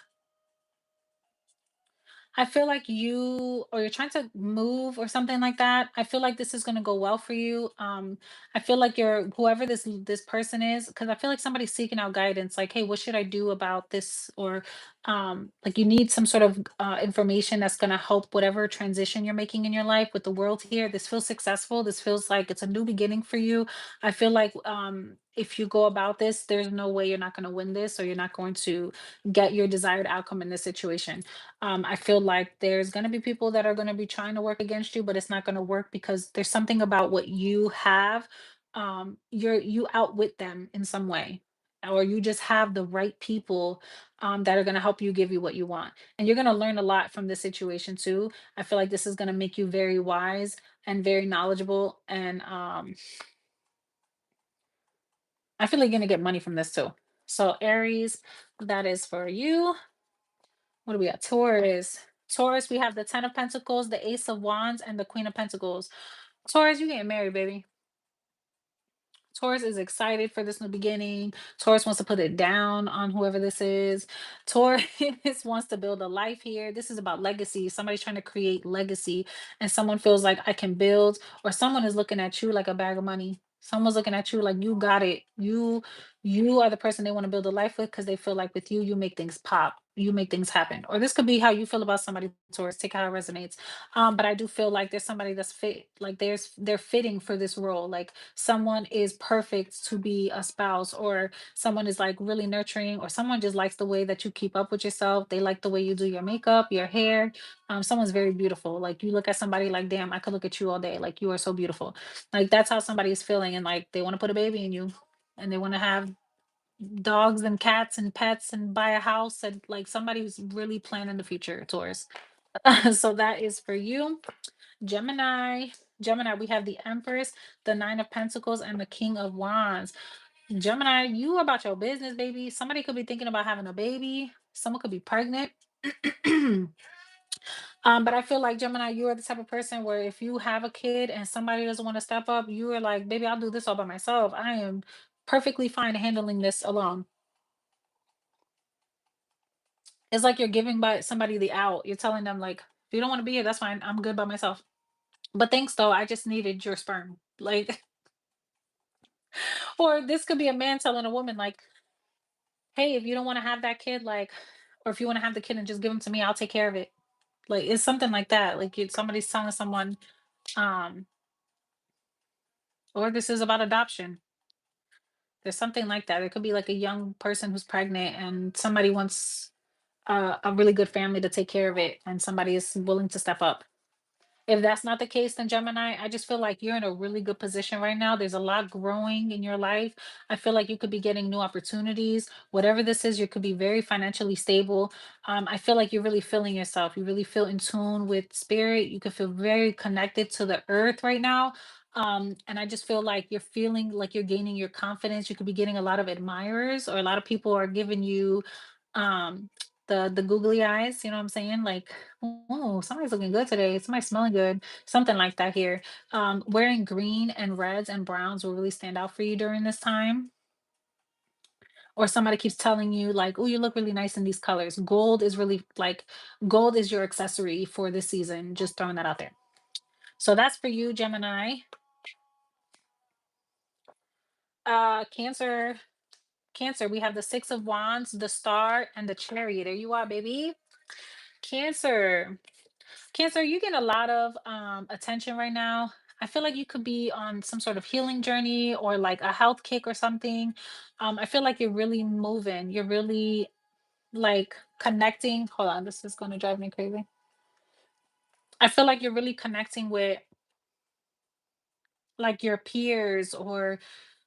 Speaker 1: you or you're trying to move or something like that. I feel like this is going to go well for you. I feel like you're whoever this person is, because I feel like somebody's seeking out guidance. Like, hey, what should I do about this? Or like you need some sort of information that's going to help whatever transition you're making in your life with the world here. This feels successful. This feels like it's a new beginning for you. I feel like if you go about this, there's no way you're not going to win this or you're not going to get your desired outcome in this situation. I feel like there's going to be people that are going to be trying to work against you, but it's not going to work because there's something about what you have. You outwit them in some way, or you just have the right people that are going to help you give you what you want, and you're going to learn a lot from this situation too. I feel like this is going to make you very wise and very knowledgeable, and I feel like you're going to get money from this too. So Aries, that is for you. What do we got? Taurus. Taurus, we have the Ten of Pentacles, the Ace of Wands, and the Queen of Pentacles. Taurus, you getting married, baby. Taurus is excited for this new beginning. Taurus wants to put it down on whoever this is. Taurus wants to build a life here. This is about legacy. Somebody's trying to create legacy, and someone feels like I can build, or someone is looking at you like a bag of money. Someone's looking at you like you got it. You are the person they want to build a life with because they feel like with you, you make things pop. You make things happen. Or this could be how you feel about somebody, Taurus. Take how it resonates. But I do feel like there's somebody that's fit, like they're fitting for this role. Like someone is perfect to be a spouse, or someone is like really nurturing, or someone just likes the way that you keep up with yourself. They like the way you do your makeup, your hair. Someone's very beautiful. Like you look at somebody like, damn, I could look at you all day. Like you are so beautiful. Like that's how somebody is feeling, and like they want to put a baby in you, and they want to have dogs and cats and pets and buy a house, and like somebody who's really planning the future, Taurus. So that is for you. Gemini. Gemini, we have the Empress, the Nine of Pentacles, and the King of Wands. Gemini, you about your business, baby. Somebody could be thinking about having a baby. Someone could be pregnant. But I feel like Gemini, you are the type of person where if you have a kid and somebody doesn't want to step up, you are like, baby, I'll do this all by myself. I am perfectly fine handling this alone. It's like you're giving by somebody the out. You're telling them like, if you don't want to be here, that's fine. I'm good by myself. But thanks though, I just needed your sperm. Like, or this could be a man telling a woman like, hey, if you don't want to have that kid, like, or if you want to have the kid and just give him to me, I'll take care of it. Like it's something like that. Like somebody's telling someone, um, or this is about adoption. There's something like that. It could be like a young person who's pregnant and somebody wants a really good family to take care of it, and somebody is willing to step up. If that's not the case, then Gemini, I just feel like you're in a really good position right now. There's a lot growing in your life. I feel like you could be getting new opportunities. Whatever this is, you could be very financially stable. I feel like you're really feeling yourself. You really feel in tune with spirit. You could feel very connected to the earth right now. And I just feel like you're feeling like you're gaining your confidence. You could be getting a lot of admirers, or a lot of people are giving you um the googly eyes, you know what I'm saying? Like, oh, somebody's looking good today. Somebody's smelling good. Something like that here. Wearing green and reds and browns will really stand out for you during this time. Or somebody keeps telling you, like, oh, you look really nice in these colors. Gold is really like, gold is your accessory for this season. Just throwing that out there. So that's for you, Gemini. Cancer. Cancer, we have the Six of Wands, the Star, and the Chariot. There you are, baby. Cancer. Cancer, you get a lot of attention right now. I feel like you could be on some sort of healing journey or like a health kick or something. I feel like you're really moving. You're really like connecting. Hold on, this is going to drive me crazy. I feel like you're really connecting with like your peers, or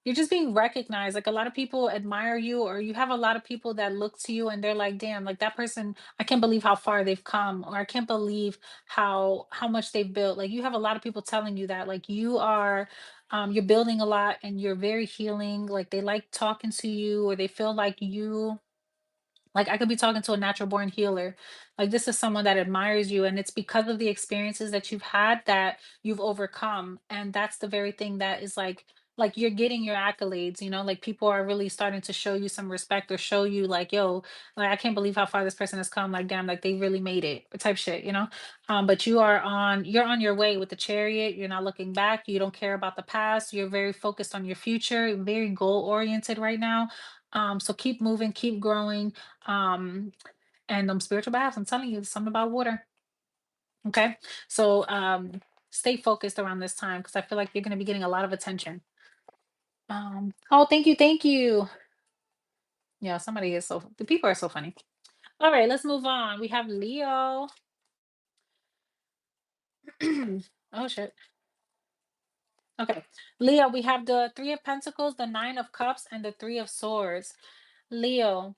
Speaker 1: You're just being recognized. Like a lot of people admire you, or you have a lot of people that look to you and they're like, damn, like that person, I can't believe how far they've come, or I can't believe how much they've built. Like you have a lot of people telling you that. Like you are you're building a lot and you're very healing. Like they like talking to you, or they feel like you, like I could be talking to a natural born healer. Like this is someone that admires you, and it's because of the experiences that you've had that you've overcome. And that's the very thing that is like you're getting your accolades, you know, like people are really starting to show you some respect, or show you like, yo, like I can't believe how far this person has come. Like, damn, like they really made it, type shit, you know? But you're on your way with the chariot, you're not looking back, you don't care about the past, you're very focused on your future, very goal oriented right now. So keep moving, keep growing, um, and spiritual baths, I'm telling you, there's something about water. Okay. So stay focused around this time because I feel like you're gonna be getting a lot of attention. Oh, thank you, thank you. Yeah, somebody is so the people are so funny. All right, let's move on. We have Leo. Oh shit. Okay. Leo, we have the Three of Pentacles, the Nine of Cups, and the Three of Swords. Leo,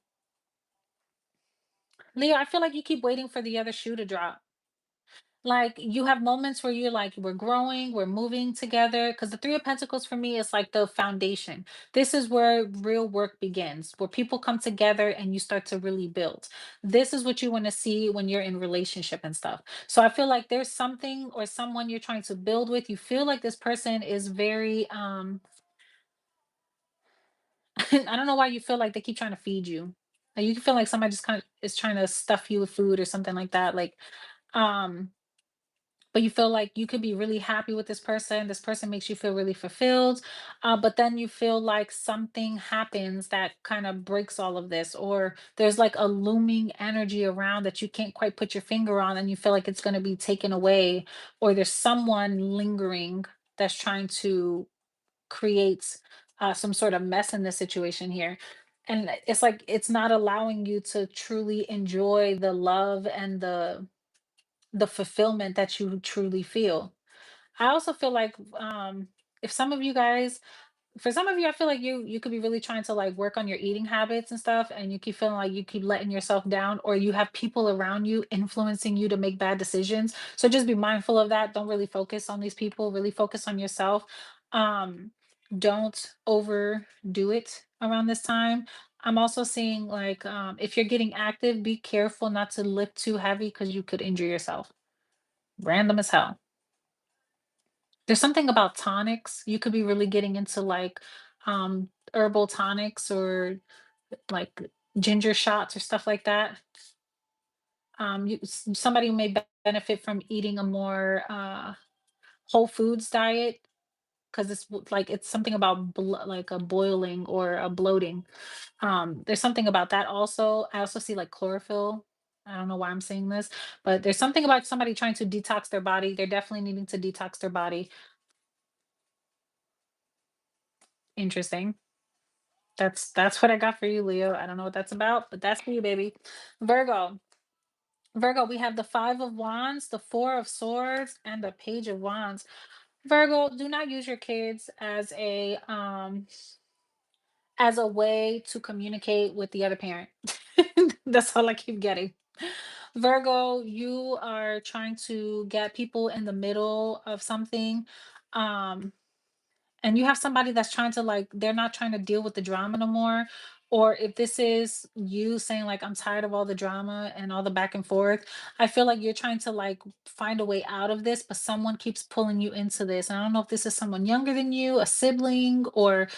Speaker 1: Leo, I feel like you keep waiting for the other shoe to drop. Like you have moments where you're like, we're growing, we're moving together. Because the Three of Pentacles for me is like the foundation. This is where real work begins, where people come together and you start to really build. This is what you want to see when you're in relationship and stuff. So I feel like there's something or someone you're trying to build with. You feel like this person is very I don't know why you feel like they keep trying to feed you. Like you can feel like somebody just kind of is trying to stuff you with food or something like that. Like um but you feel like you could be really happy with this person makes you feel really fulfilled, but then you feel like something happens that kind of breaks all of this, or there's like a looming energy around that you can't quite put your finger on, and you feel like it's going to be taken away, or there's someone lingering that's trying to create some sort of mess in this situation here. And it's like it's not allowing you to truly enjoy the love and the fulfillment that you truly feel. I also feel like if some of you guys, for some of you, I feel like you could be really trying to like work on your eating habits and stuff, and you keep feeling like you keep letting yourself down, or you have people around you influencing you to make bad decisions. So just be mindful of that. Don't really focus on these people, really focus on yourself. Um, don't overdo it around this time. I'm also seeing like if you're getting active, be careful not to lift too heavy because you could injure yourself. Random as hell. There's something about tonics. You could be really getting into like herbal tonics, or like ginger shots or stuff like that. Somebody may benefit from eating a more whole foods diet, because like it's something about like a boiling or a bloating. There's something about that also. I also see like chlorophyll. I don't know why I'm saying this, but there's something about somebody trying to detox their body. They're definitely needing to detox their body. Interesting. That's what I got for you, Leo. I don't know what that's about, but that's for you, baby. Virgo. Virgo, we have the Five of Wands, the Four of Swords, and the Page of Wands. Virgo, do not use your kids as a way to communicate with the other parent. That's all I keep getting. Virgo, you are trying to get people in the middle of something. Um and you have somebody that's trying to like, they're not trying to deal with the drama no more, or if this is you saying like I'm tired of all the drama and all the back and forth, I feel like you're trying to like find a way out of this, but someone keeps pulling you into this, and I don't know if this is someone younger than you, a sibling, or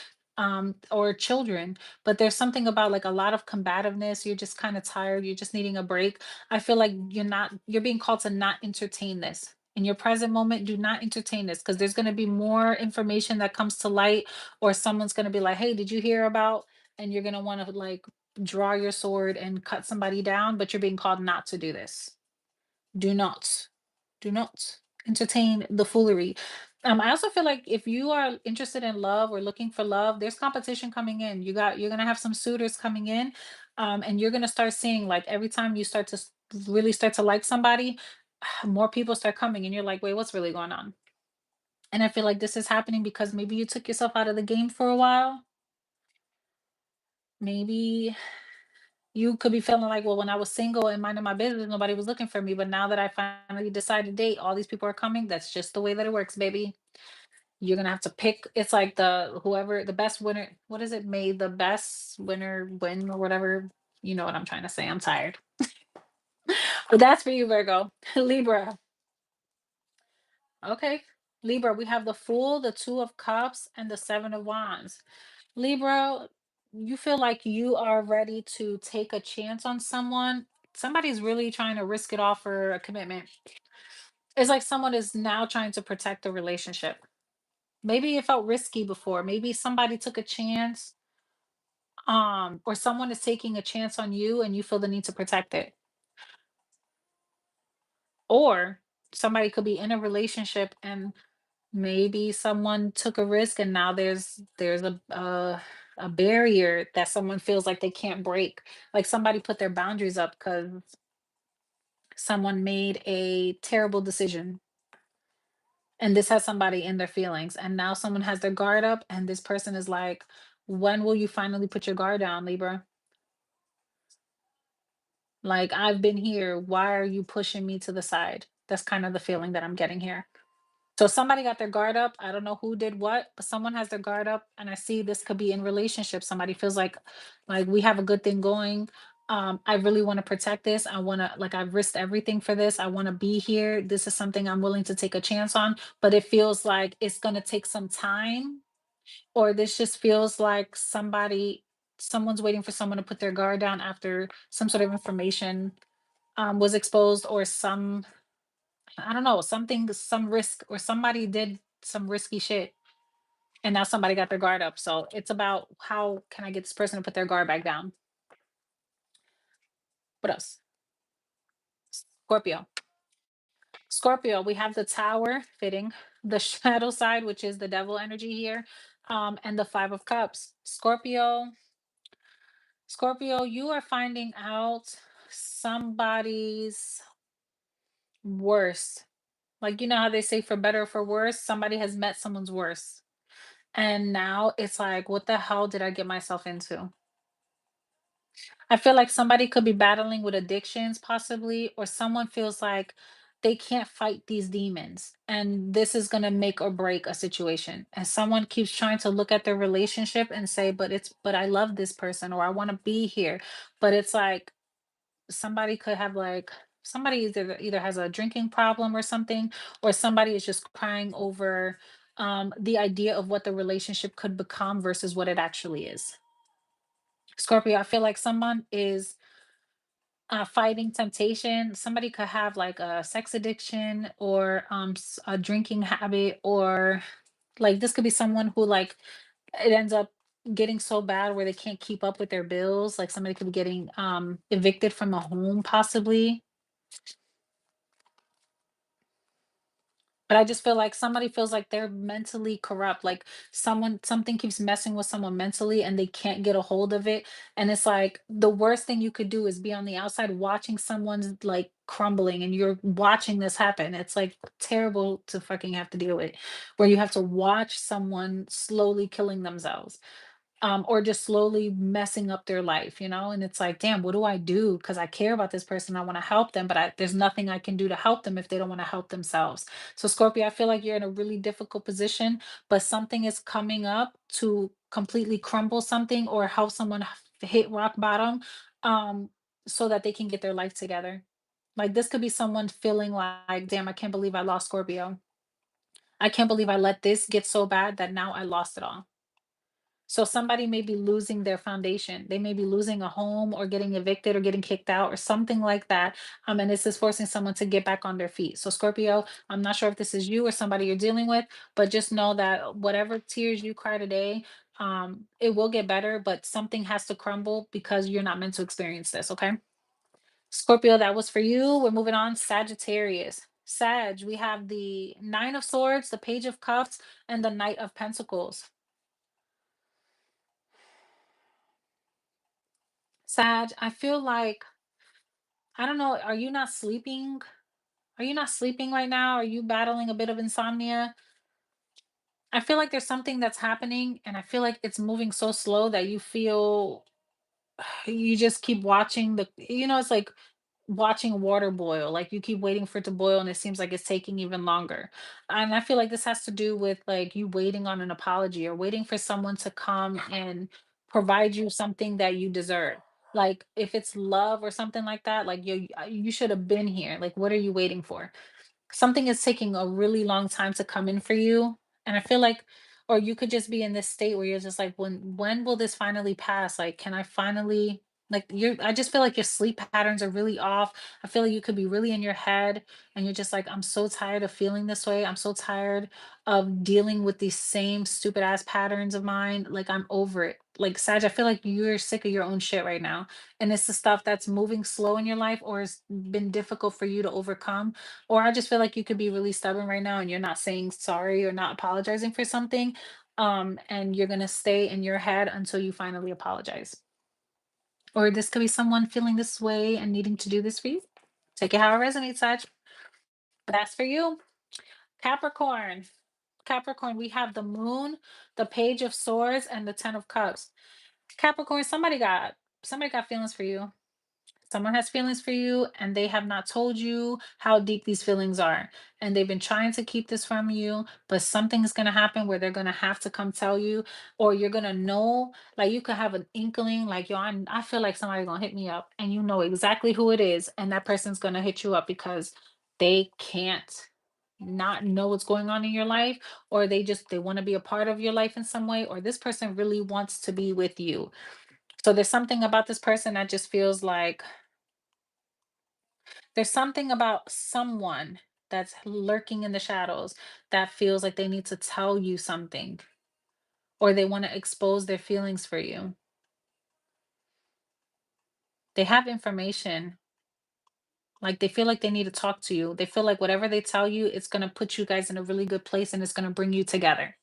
Speaker 1: children, but there's something about like a lot of combativeness. You're just kind of tired, you're just needing a break. I feel like you're being called to not entertain this in your present moment. Do not entertain this, because there's going to be more information that comes to light, or someone's going to be like, hey, did you hear about, and you're going to want to like draw your sword and cut somebody down, but you're being called not to do this. Do not, do not entertain the foolery. I also feel like if you are interested in love or looking for love, there's competition coming in. You're gonna have some suitors coming in, and you're gonna start seeing like every time you start to really start to like somebody, more people start coming, and you're like, wait, what's really going on? And I feel like this is happening because maybe you took yourself out of the game for a while. Maybe you could be feeling like, well, when I was single and minding my business, nobody was looking for me. But now that I finally decided to date, all these people are coming. That's just the way that it works, baby. You're gonna have to pick. It's like the whoever the best winner. What is it? May the best winner win or whatever. You know what I'm trying to say. I'm tired. But that's for you, Virgo. Libra. Okay. Libra, we have the Fool, the Two of Cups, and the Seven of Wands. Libra, you feel like you are ready to take a chance on someone. Somebody's really trying to risk it all for a commitment. It's like someone is now trying to protect the relationship. Maybe it felt risky before. Maybe somebody took a chance, or someone is taking a chance on you and you feel the need to protect it. Or somebody could be in a relationship and maybe someone took a risk and now there's a barrier that someone feels like they can't break. Like somebody put their boundaries up because someone made a terrible decision. And this has somebody in their feelings. And now someone has their guard up, and this person is like, when will you finally put your guard down, Libra? Like, I've been here. Why are you pushing me to the side? That's kind of the feeling that I'm getting here. So somebody got their guard up. I don't know who did what, but someone has their guard up, and I see this could be in relationship. Somebody feels like we have a good thing going. I really want to protect this. I want to like I've risked everything for this. I want to be here. This is something I'm willing to take a chance on, but it feels like it's going to take some time, or this just feels like someone's waiting for someone to put their guard down after some sort of information was exposed, or some I don't know, something, some risk, or somebody did some risky shit and now somebody got their guard up. So it's about how can I get this person to put their guard back down? What else? Scorpio. Scorpio, we have the Tower fitting, the shadow side, which is the devil energy here, and the Five of Cups. Scorpio, you are finding out somebody's worst. Like, you know how they say for better or for worse, somebody has met someone's worst. And now it's like, what the hell did I get myself into? I feel like somebody could be battling with addictions, possibly, or someone feels like they can't fight these demons. And this is going to make or break a situation. And someone keeps trying to look at their relationship and say, but I love this person, or I want to be here. But it's like, somebody could have like, somebody either has a drinking problem or something, or somebody is just crying over the idea of what the relationship could become versus what it actually is. Scorpio, I feel like someone is fighting temptation. Somebody could have like a sex addiction, or a drinking habit, or like this could be someone who like it ends up getting so bad where they can't keep up with their bills. Like somebody could be getting evicted from a home, possibly. But I just feel like somebody feels like they're mentally corrupt. Like something keeps messing with someone mentally and they can't get a hold of it. And it's like the worst thing you could do is be on the outside watching someone's like crumbling and you're watching this happen. It's like terrible to fucking have to deal with, where you have to watch someone slowly killing themselves, or just slowly messing up their life, and it's like, damn, what do I do? Because I care about this person, I want to help them, but there's nothing I can do to help them if they don't want to help themselves. So Scorpio, I feel like you're in a really difficult position, but something is coming up to completely crumble something or help someone hit rock bottom, um so that they can get their life together. Like this could be someone feeling like, damn, I can't believe I lost Scorpio. I can't believe I let this get so bad that now I lost it all. So somebody may be losing their foundation. They may be losing a home or getting evicted or getting kicked out or something like that. And this is forcing someone to get back on their feet. So Scorpio, I'm not sure if this is you or somebody you're dealing with, but just know that whatever tears you cry today, it will get better, but something has to crumble because you're not meant to experience this. Okay. Scorpio, that was for you. We're moving on. Sagittarius. Sag, we have the Nine of Swords, the Page of Cups, and the Knight of Pentacles. Sag, I feel like, I don't know, are you not sleeping? Are you not sleeping right now? Are you battling a bit of insomnia? I feel like there's something that's happening, and I feel like it's moving so slow that you feel you just keep watching it's like watching water boil. Like you keep waiting for it to boil and it seems like it's taking even longer. And I feel like this has to do with like you waiting on an apology or waiting for someone to come and provide you something that you deserve. Like if it's love or something like that, like you should have been here. Like what are you waiting for? Something is taking a really long time to come in for you, and I feel like or you could just be in this state where you're just like when will this finally pass, like can I finally like you're I just feel like your sleep patterns are really off. I feel like you could be really in your head and you're just like I'm so tired of feeling this way. I'm so tired of dealing with these same stupid ass patterns of mine. Like I'm over it. Like Sag, I feel like you're sick of your own shit right now, and it's the stuff that's moving slow in your life or has been difficult for you to overcome, or I just feel like you could be really stubborn right now and you're not saying sorry or not apologizing for something. And you're gonna stay in your head until you finally apologize. Or this could be someone feeling this way and needing to do this for you. Take it how it resonates, Sag. That's for you. Capricorn. Capricorn, we have the moon, the page of swords, and the 10 of cups. Capricorn, somebody got feelings for you. Someone has feelings for you and they have not told you how deep these feelings are. And they've been trying to keep this from you, but something's going to happen where they're going to have to come tell you, or you're going to know, like you could have an inkling, like, yo, I feel like somebody's going to hit me up, and you know exactly who it is. And that person's going to hit you up because they can't not know what's going on in your life, or they want to be a part of your life in some way, or this person really wants to be with you. So there's something about this person that just feels like there's something about someone that's lurking in the shadows that feels like they need to tell you something, or they want to expose their feelings for you. They have information. Like they feel like they need to talk to you. They feel like whatever they tell you, it's going to put you guys in a really good place and it's going to bring you together.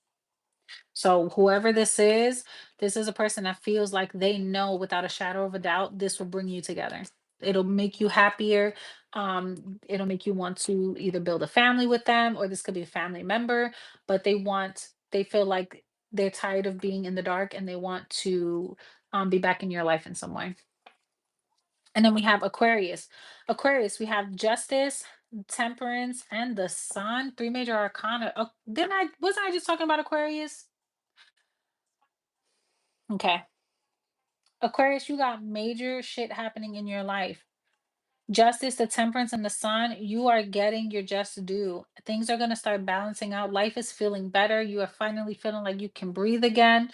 Speaker 1: So whoever this is a person that feels like they know without a shadow of a doubt this will bring you together. It'll make you happier. It'll make you want to either build a family with them, or this could be a family member, but they feel like they're tired of being in the dark and they want to be back in your life in some way. And then we have Aquarius. Aquarius, we have justice, temperance, and the sun. Three major arcana. Oh, didn't I wasn't I just talking about Aquarius? Okay. Aquarius, you got major shit happening in your life. Justice, the temperance, and the sun, you are getting your just due. Things are going to start balancing out. Life is feeling better. You are finally feeling like you can breathe again.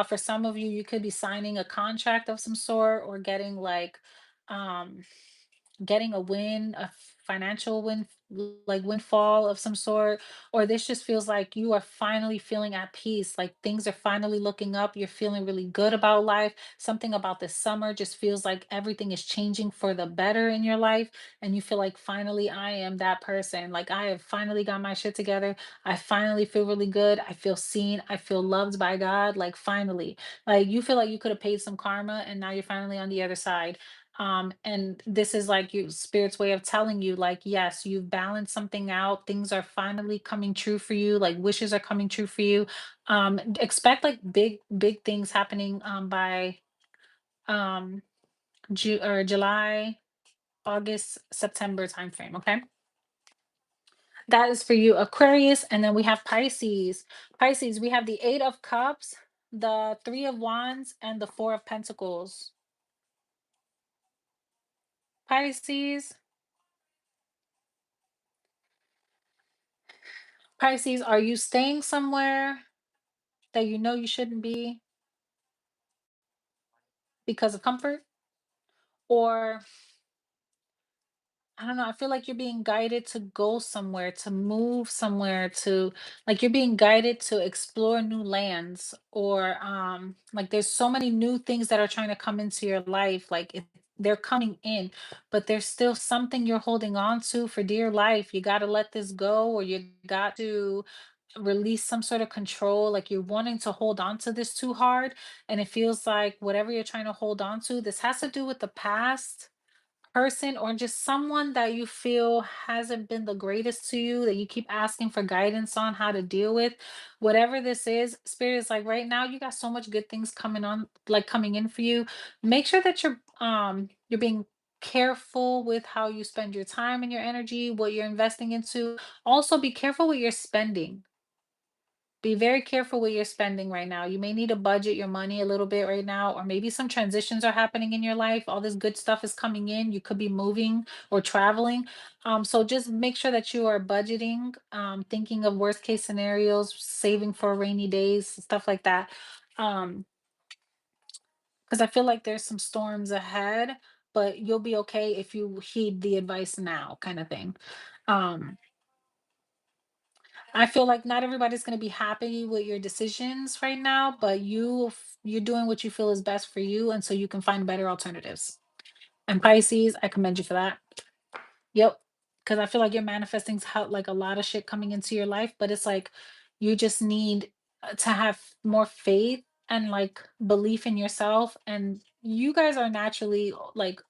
Speaker 1: For some of you, you could be signing a contract of some sort or um, getting a win, a financial win, like windfall of some sort, or this just feels like you are finally feeling at peace, like things are finally looking up. You're feeling really good about life. Something about this summer just feels like everything is changing for the better in your life. And you feel like finally, I am that person. Like I have finally got my shit together. I finally feel really good. I feel seen. I feel loved by God. Like finally, like you feel like you could have paid some karma and now you're finally on the other side. And this is like you spirit's way of telling you like yes, you've balanced something out, things are finally coming true for you, like wishes are coming true for you. Expect like big things happening by um July, August, September timeframe. Okay, that is for you, Aquarius. And then we have Pisces. Pisces, we have the 8 of cups, the 3 of wands, and the 4 of pentacles. Pisces. Pisces, are you staying somewhere that you know you shouldn't be because of comfort? Or I don't know, I feel like you're being guided to go somewhere, to move somewhere, to like you're being guided to explore new lands, or like there's so many new things that are trying to come into your life. Like they're coming in, but there's still something you're holding on to for dear life. You got to let this go, or you got to release some sort of control. Like you're wanting to hold on to this too hard, and it feels like whatever you're trying to hold on to, this has to do with the past person or just someone that you feel hasn't been the greatest to you that you keep asking for guidance on how to deal with, whatever this is, spirit is like right now you got so much good things coming on, like coming in for you. Make sure that you're being careful with how you spend your time and your energy, what you're investing into. Also be careful with your spending. Be very careful with your spending right now. You may need to budget your money a little bit right now, or maybe some transitions are happening in your life. All this good stuff is coming in. You could be moving or traveling. So just make sure that you are budgeting, thinking of worst case scenarios, saving for rainy days, stuff like that. Um, because I feel like there's some storms ahead, but you'll be okay if you heed the advice now, kind of thing. Um, I feel like not everybody's going to be happy with your decisions right now, but you're doing what you feel is best for you, and so you can find better alternatives. And Pisces, I commend you for that. Yep, because I feel like you're manifesting like a lot of shit coming into your life, but it's like you just need to have more faith and like belief in yourself, and you guys are naturally like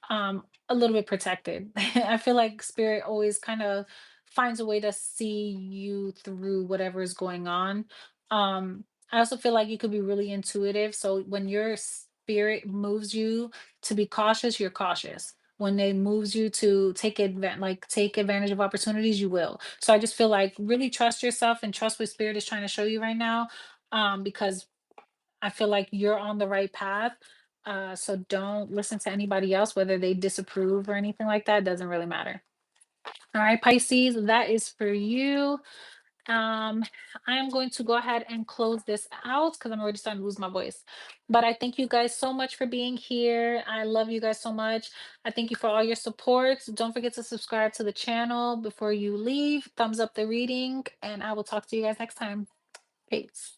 Speaker 1: a little bit protected. I feel like spirit always kind of finds a way to see you through whatever is going on. I also feel like you could be really intuitive, so when your spirit moves you to be cautious, you're cautious. When it moves you to take advantage of opportunities, you will. So I just feel like really trust yourself and trust what spirit is trying to show you right now, because I feel like you're on the right path. So don't listen to anybody else, whether they disapprove or anything like that. Doesn't really matter. All right, Pisces, that is for you. Um, I am going to go ahead and close this out because I'm already starting to lose my voice. But I thank you guys so much for being here. I love you guys so much. I thank you for all your support. Don't forget to subscribe to the channel before you leave. Thumbs up the reading, and I will talk to you guys next time. Peace.